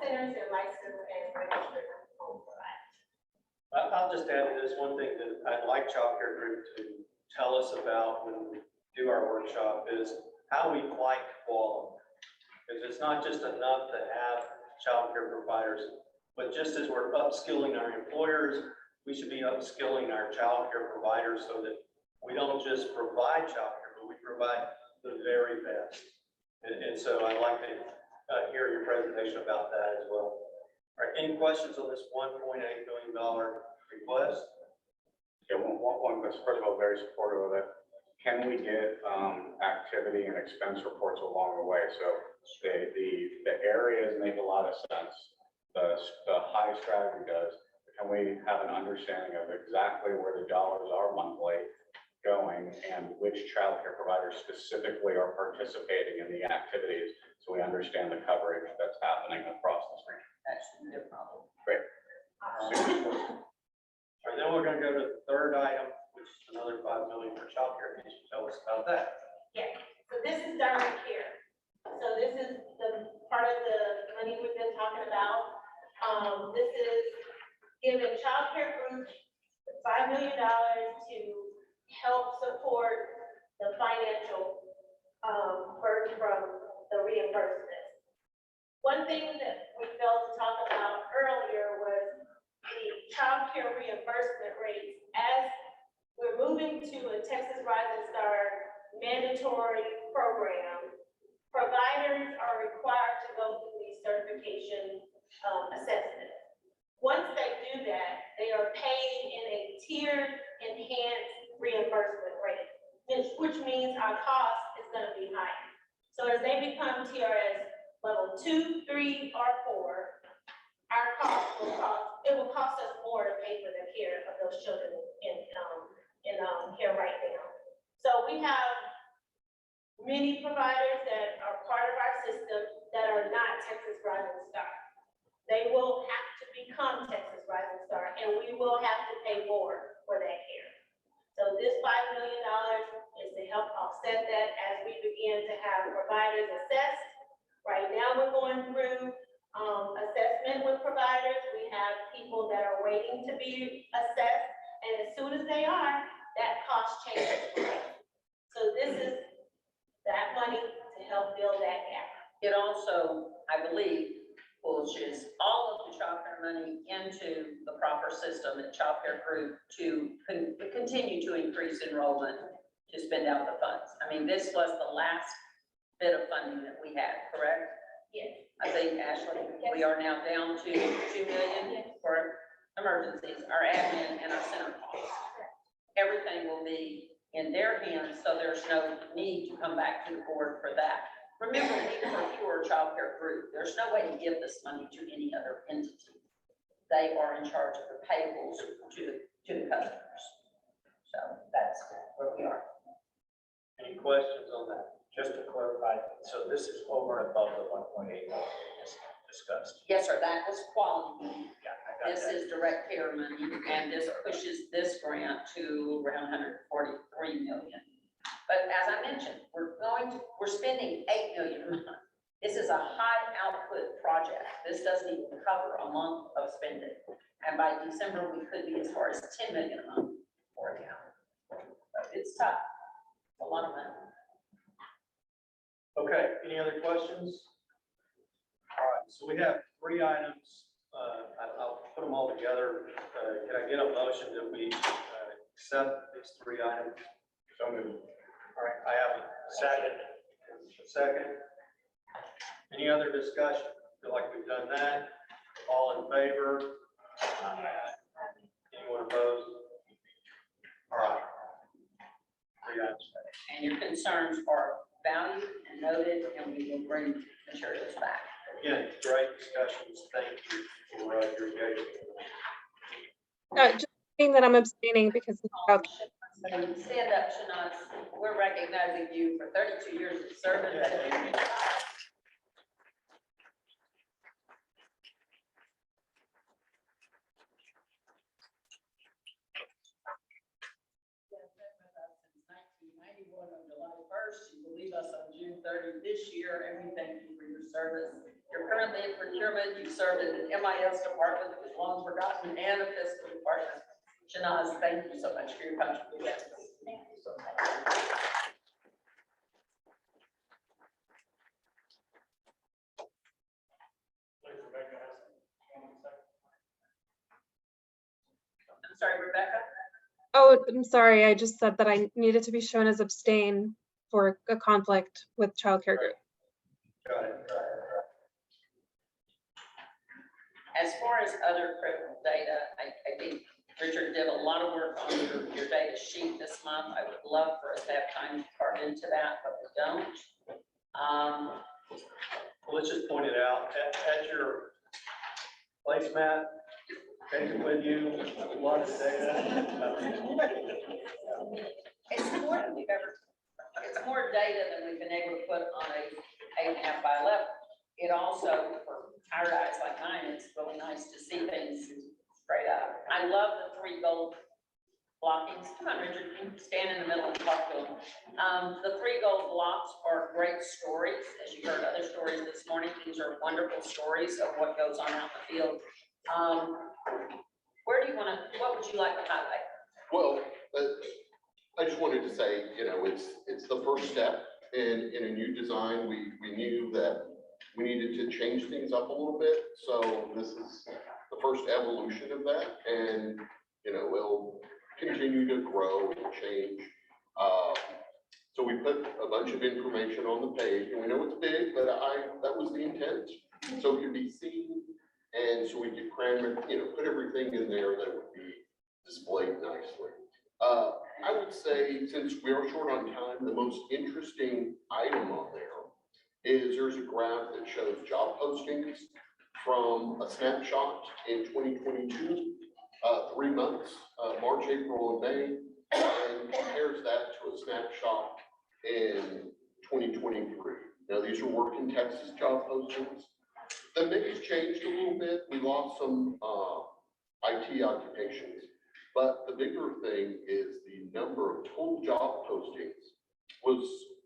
Speaker 4: centers and licensed and registered home providers.
Speaker 1: I'll just add this one thing that I'd like childcare group to tell us about when we do our workshop is how we like quality. Because it's not just enough to have childcare providers, but just as we're upskilling our employers, we should be upskilling our childcare providers so that we don't just provide childcare, but we provide the very best. And so I'd like to hear your presentation about that as well. All right, any questions on this $1.8 million request?
Speaker 14: Yeah, one question. First of all, very supportive of it. Can we get activity and expense reports along the way? So the areas make a lot of sense. The high strategy does. Can we have an understanding of exactly where the dollars are monthly going and which childcare providers specifically are participating in the activities so we understand the coverage that's happening across the street?
Speaker 2: That shouldn't be a problem.
Speaker 14: Great.
Speaker 1: All right, then we're going to go to the third item, which is another $5 million for childcare. Can you tell us about that?
Speaker 4: Yeah, so this is direct care. So this is the part of the money we've been talking about. This is giving childcare groups $5 million to help support the financial burden from the reimbursement. One thing that we failed to talk about earlier was the childcare reimbursement rates. As we're moving to a Texas Rising Star mandatory program, providers are required to go through these certification assessments. Once they do that, they are paying in a tiered enhanced reimbursement rate, which means our cost is going to be higher. So as they become TRS level 2, 3, or 4, it will cost us more to pay for the care of those children in here right now. So we have many providers that are part of our system that are not Texas Rising Star. They will have to become Texas Rising Star, and we will have to pay more for that care. So this $5 million is to help offset that as we begin to have providers assessed. Right now, we're going through assessment with providers. We have people that are waiting to be assessed, and as soon as they are, that cost changes. So this is that money to help fill that gap.
Speaker 2: It also, I believe, pushes all of the childcare money into the proper system at childcare group to continue to increase enrollment, to spend out the funds. I mean, this was the last bit of funding that we had, correct?
Speaker 4: Yes.
Speaker 2: I think, Ashley, we are now down to 2 million for emergencies, our admin and our center costs. Everything will be in their hands, so there's no need to come back to the board for that. Remember, we are a pure childcare group. There's no way to give this money to any other entity. They are in charge of the payables to the customers. So that's where we are.
Speaker 12: Any questions on that? Just to clarify, so this is over and above the 1.8 discussed.
Speaker 2: Yes, sir, that was quality.
Speaker 12: Yeah, I got
Speaker 2: This
Speaker 12: that.
Speaker 2: is direct care money, and this pushes this grant to around 143 million. But as I mentioned, we're spending 8 million a month. This is a high output project. This doesn't even cover a month of spending. And by December, we could be as far as 10 million a month for account. But it's tough. It's a lot of money.
Speaker 1: Okay, any other questions? All right, so we have 3 items. I'll put them all together. Can I get a motion that we accept these 3 items?
Speaker 12: So moved.
Speaker 1: All right, I have a second. Second. Any other discussion? Feel like we've done that? All in favor? Anyone opposed? All right. 3 items.
Speaker 2: And your concerns are valued and noted, and we will bring materials back.
Speaker 1: Again, great discussions. Thank you for your engagement.
Speaker 16: Just saying that I'm abstaining because of how
Speaker 2: Stand up, Shanaz. We're recognizing you for 32 years of service. On July 1st, you will leave us on June 30 this year, and we thank you for your service. You're currently in procurement. You've served in the MIS department, that was long forgotten, and the fiscal department. Shanaz, thank you so much for your contribution. Thank you so much. I'm sorry, Rebecca.
Speaker 16: Oh, I'm sorry. I just said that I needed to be shown as abstain for a conflict with childcare group.
Speaker 1: Got it.
Speaker 2: As far as other critical data, I think Richard did a lot of work on your data sheet this month. I would love for us to have time to carve into that, but we don't.
Speaker 1: Well, let's just point it out at your placemat. Take it with you. A lot of data.
Speaker 2: It's more than we've ever, it's more data than we've been able to put on a 8.5 by 11. It also, for tired eyes like mine, it's really nice to see things straight up. I love the 3 gold blockings. Come on, Richard, you can stand in the middle and talk to them. The 3 gold blocks are great stories. As you heard other stories this morning, these are wonderful stories of what goes on out in the field. Where do you want to, what would you like to highlight?
Speaker 17: Well, I just wanted to say, you know, it's the first step in a new design. We knew that we needed to change things up a little bit. So this is the first evolution of that. And, you know, we'll continue to grow and change. So we put a bunch of information on the page, and we know it's big, but that was the intent. So it could be seen. And so we could cram, you know, put everything in there that would be displayed nicely. I would say, since we are short on time, the most interesting item on there is there's a graph that shows job postings from a snapshot in 2022, 3 months, March, April, and May, and compares that to a snapshot in 2023. Now, these are working Texas job postings. The mix changed a little bit. We lost some IT occupations, but the bigger thing is the number of total job postings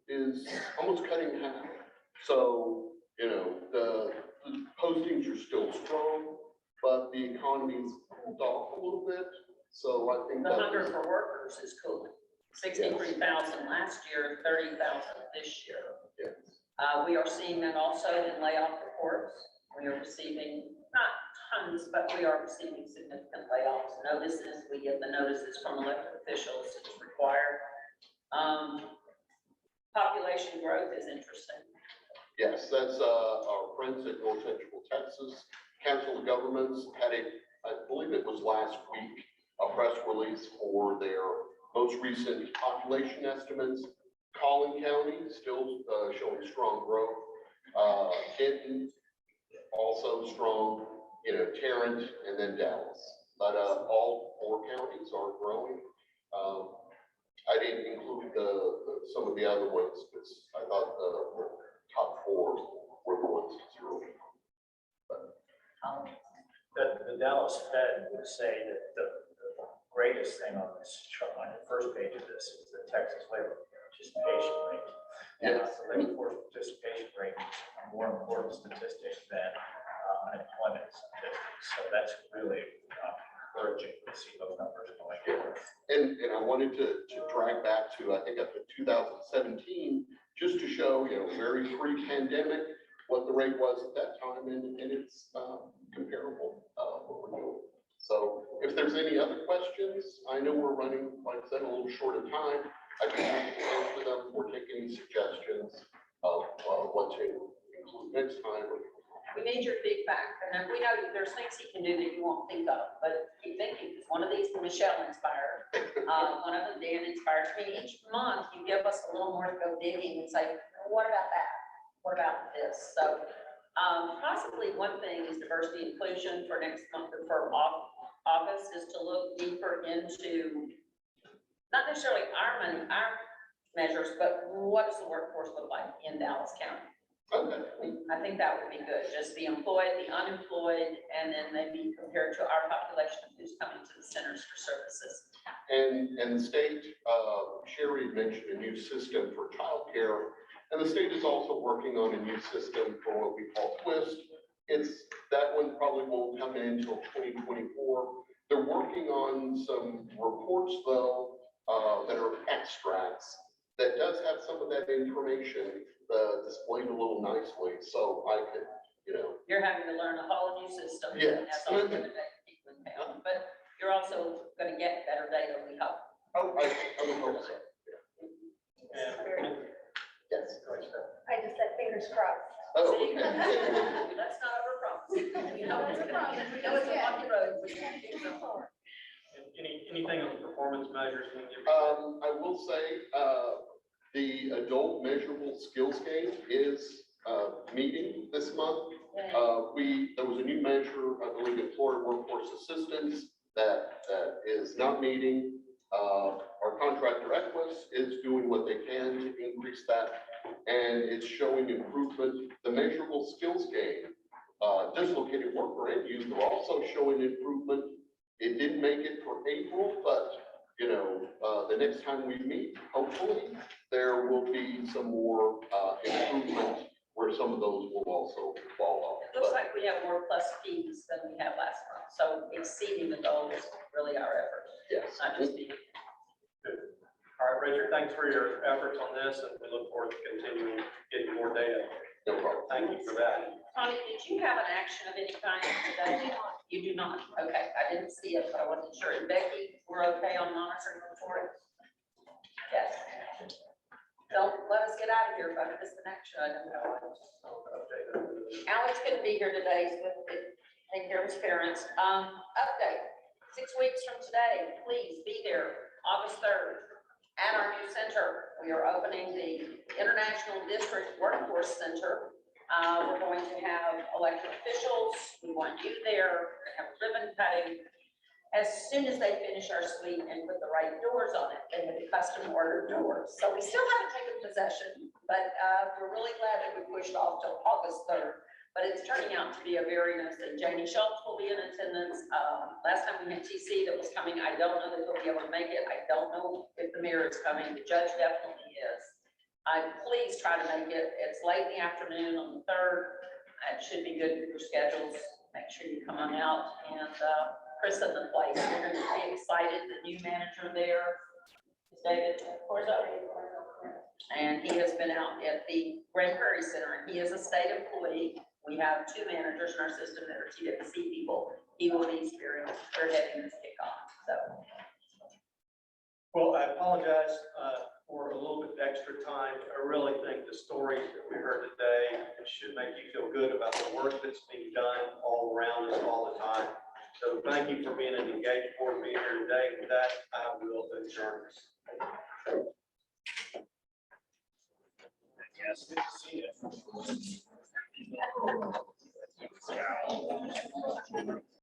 Speaker 17: is almost cutting in half. So, the postings are still strong, but the economy's cooled off a little bit. So I think
Speaker 2: The hunger for workers is cooling. 63,000 last year, 30,000 this year.
Speaker 17: Yes.
Speaker 2: We are seeing that also in layoff reports. We are receiving, not tons, but we are receiving significant layoffs. Notices, we get the notices from elected officials, it's required. Population growth is interesting.
Speaker 17: Yes, that's our friends at North Central Texas Council of Governments had I believe it was last week, a press release for their most recent population estimates. Collin County still showing strong growth. Denton also strong, Tarrant, and then Dallas. But all 4 counties are growing. I didn't include some of the other ones because I thought the top 4 were the ones to zero.
Speaker 12: The Dallas Fed would say that the greatest thing on this chart, on the first page of this, is the Texas labor participation rate.
Speaker 17: Yes.
Speaker 12: The labor force participation rate is a more important statistic than unemployment statistics. So that's really encouraging to see those numbers going forward.
Speaker 17: And I wanted to drag back to, I think, up to 2017, just to show, very pre-pandemic, what the rate was at that time, and it's comparable, what we're doing. So if there's any other questions, I know we're running, like I said, a little short of time. I'd be happy to answer them or take any suggestions of what to include next time.
Speaker 2: We need your feedback, and we know there's things he can do that you won't think of, but keep thinking, because one of these Michelle inspired, one of them Dan inspired me. Each month, you give us a little more to go digging and say, what about that? What about this? So possibly one thing is diversity inclusion for next month, or for August, is to look deeper into not necessarily our money, our measures, but what does the workforce look like in Dallas County?
Speaker 17: Okay.
Speaker 2: I think that would be good, just the employed, the unemployed, and then maybe compared to our population of who's coming to the centers for services.
Speaker 17: And the state, Sherry mentioned a new system for childcare, and the state is also working on a new system for what we call Twist. That one probably won't come in until 2024. They're working on some reports though, that are extracts that does have some of that information displayed a little nicely, so I could,
Speaker 2: You're having to learn a whole new system.
Speaker 17: Yes.
Speaker 2: And that's all going to take people in town, but you're also going to get better data, we hope.
Speaker 17: Oh, I would hope so. Yes.
Speaker 11: I just said fingers crossed.
Speaker 17: Oh,
Speaker 2: See?
Speaker 17: okay.
Speaker 2: Let's not overpromise. We know it's gonna be, we know it's a rocky road. We can't do so far.
Speaker 1: Anything on the performance measures?
Speaker 17: I will say, the adult measurable skills game is meeting this month. There was a new measure, I believe, employer workforce assistance that is not meeting. Our contractor Equus is doing what they can to increase that, and it's showing improvement. The measurable skills game, dislocated worker and youth are also showing improvement. It didn't make it for April, but the next time we meet, hopefully, there will be some more improvement where some of those will also fall off.
Speaker 2: It looks like we have more plus Ps than we had last month, so exceeding the goal is really our effort.
Speaker 17: Yes.
Speaker 2: Not just being.
Speaker 1: All right, Richard, thanks for your efforts on this, and we look forward to continuing getting more data.
Speaker 17: No problem.
Speaker 1: Thank you for that.
Speaker 2: Tony, did you have an action of any kind today? You do not. Okay, I didn't see it, but I wasn't sure. And Becky, we're okay on monitoring report? Yes. Don't let us get out of here if I miss an action item. Alex couldn't be here today, so take care of his parents. Update, 6 weeks from today, please be there, August 3rd, At our new center, we are opening the International District Workforce Center. We're going to have elected officials. We want you there. We're gonna have ribbon cutting. As soon as they finish our suite and put the right doors on it, they have custom ordered doors. So we still haven't taken possession, but we're really glad that we pushed off till August 3rd. But it's turning out to be a very nice thing. Janie Schultz will be in attendance. Last time we had TC that was coming. I don't know that he'll be able to make it. I don't know if the mayor is coming. The judge definitely is. Please try to make it. It's late in the afternoon on the 3rd. It should be good for your schedules. Make sure you come on out and Chris at the place. We're going to be excited. The new manager there is David Corzo. And he has been out at the Grand Prairie Center, and he is a state employee. We have 2 managers in our system that are TWC people. He will be experienced for heading this kickoff. So.
Speaker 1: Well, I apologize for a little bit extra time. I really think the stories that we heard today should make you feel good about the work that's being done all around us all the time. So thank you for being an engaged board meeting here today. With that, I will adjourn this.
Speaker 12: Yes, good to see you.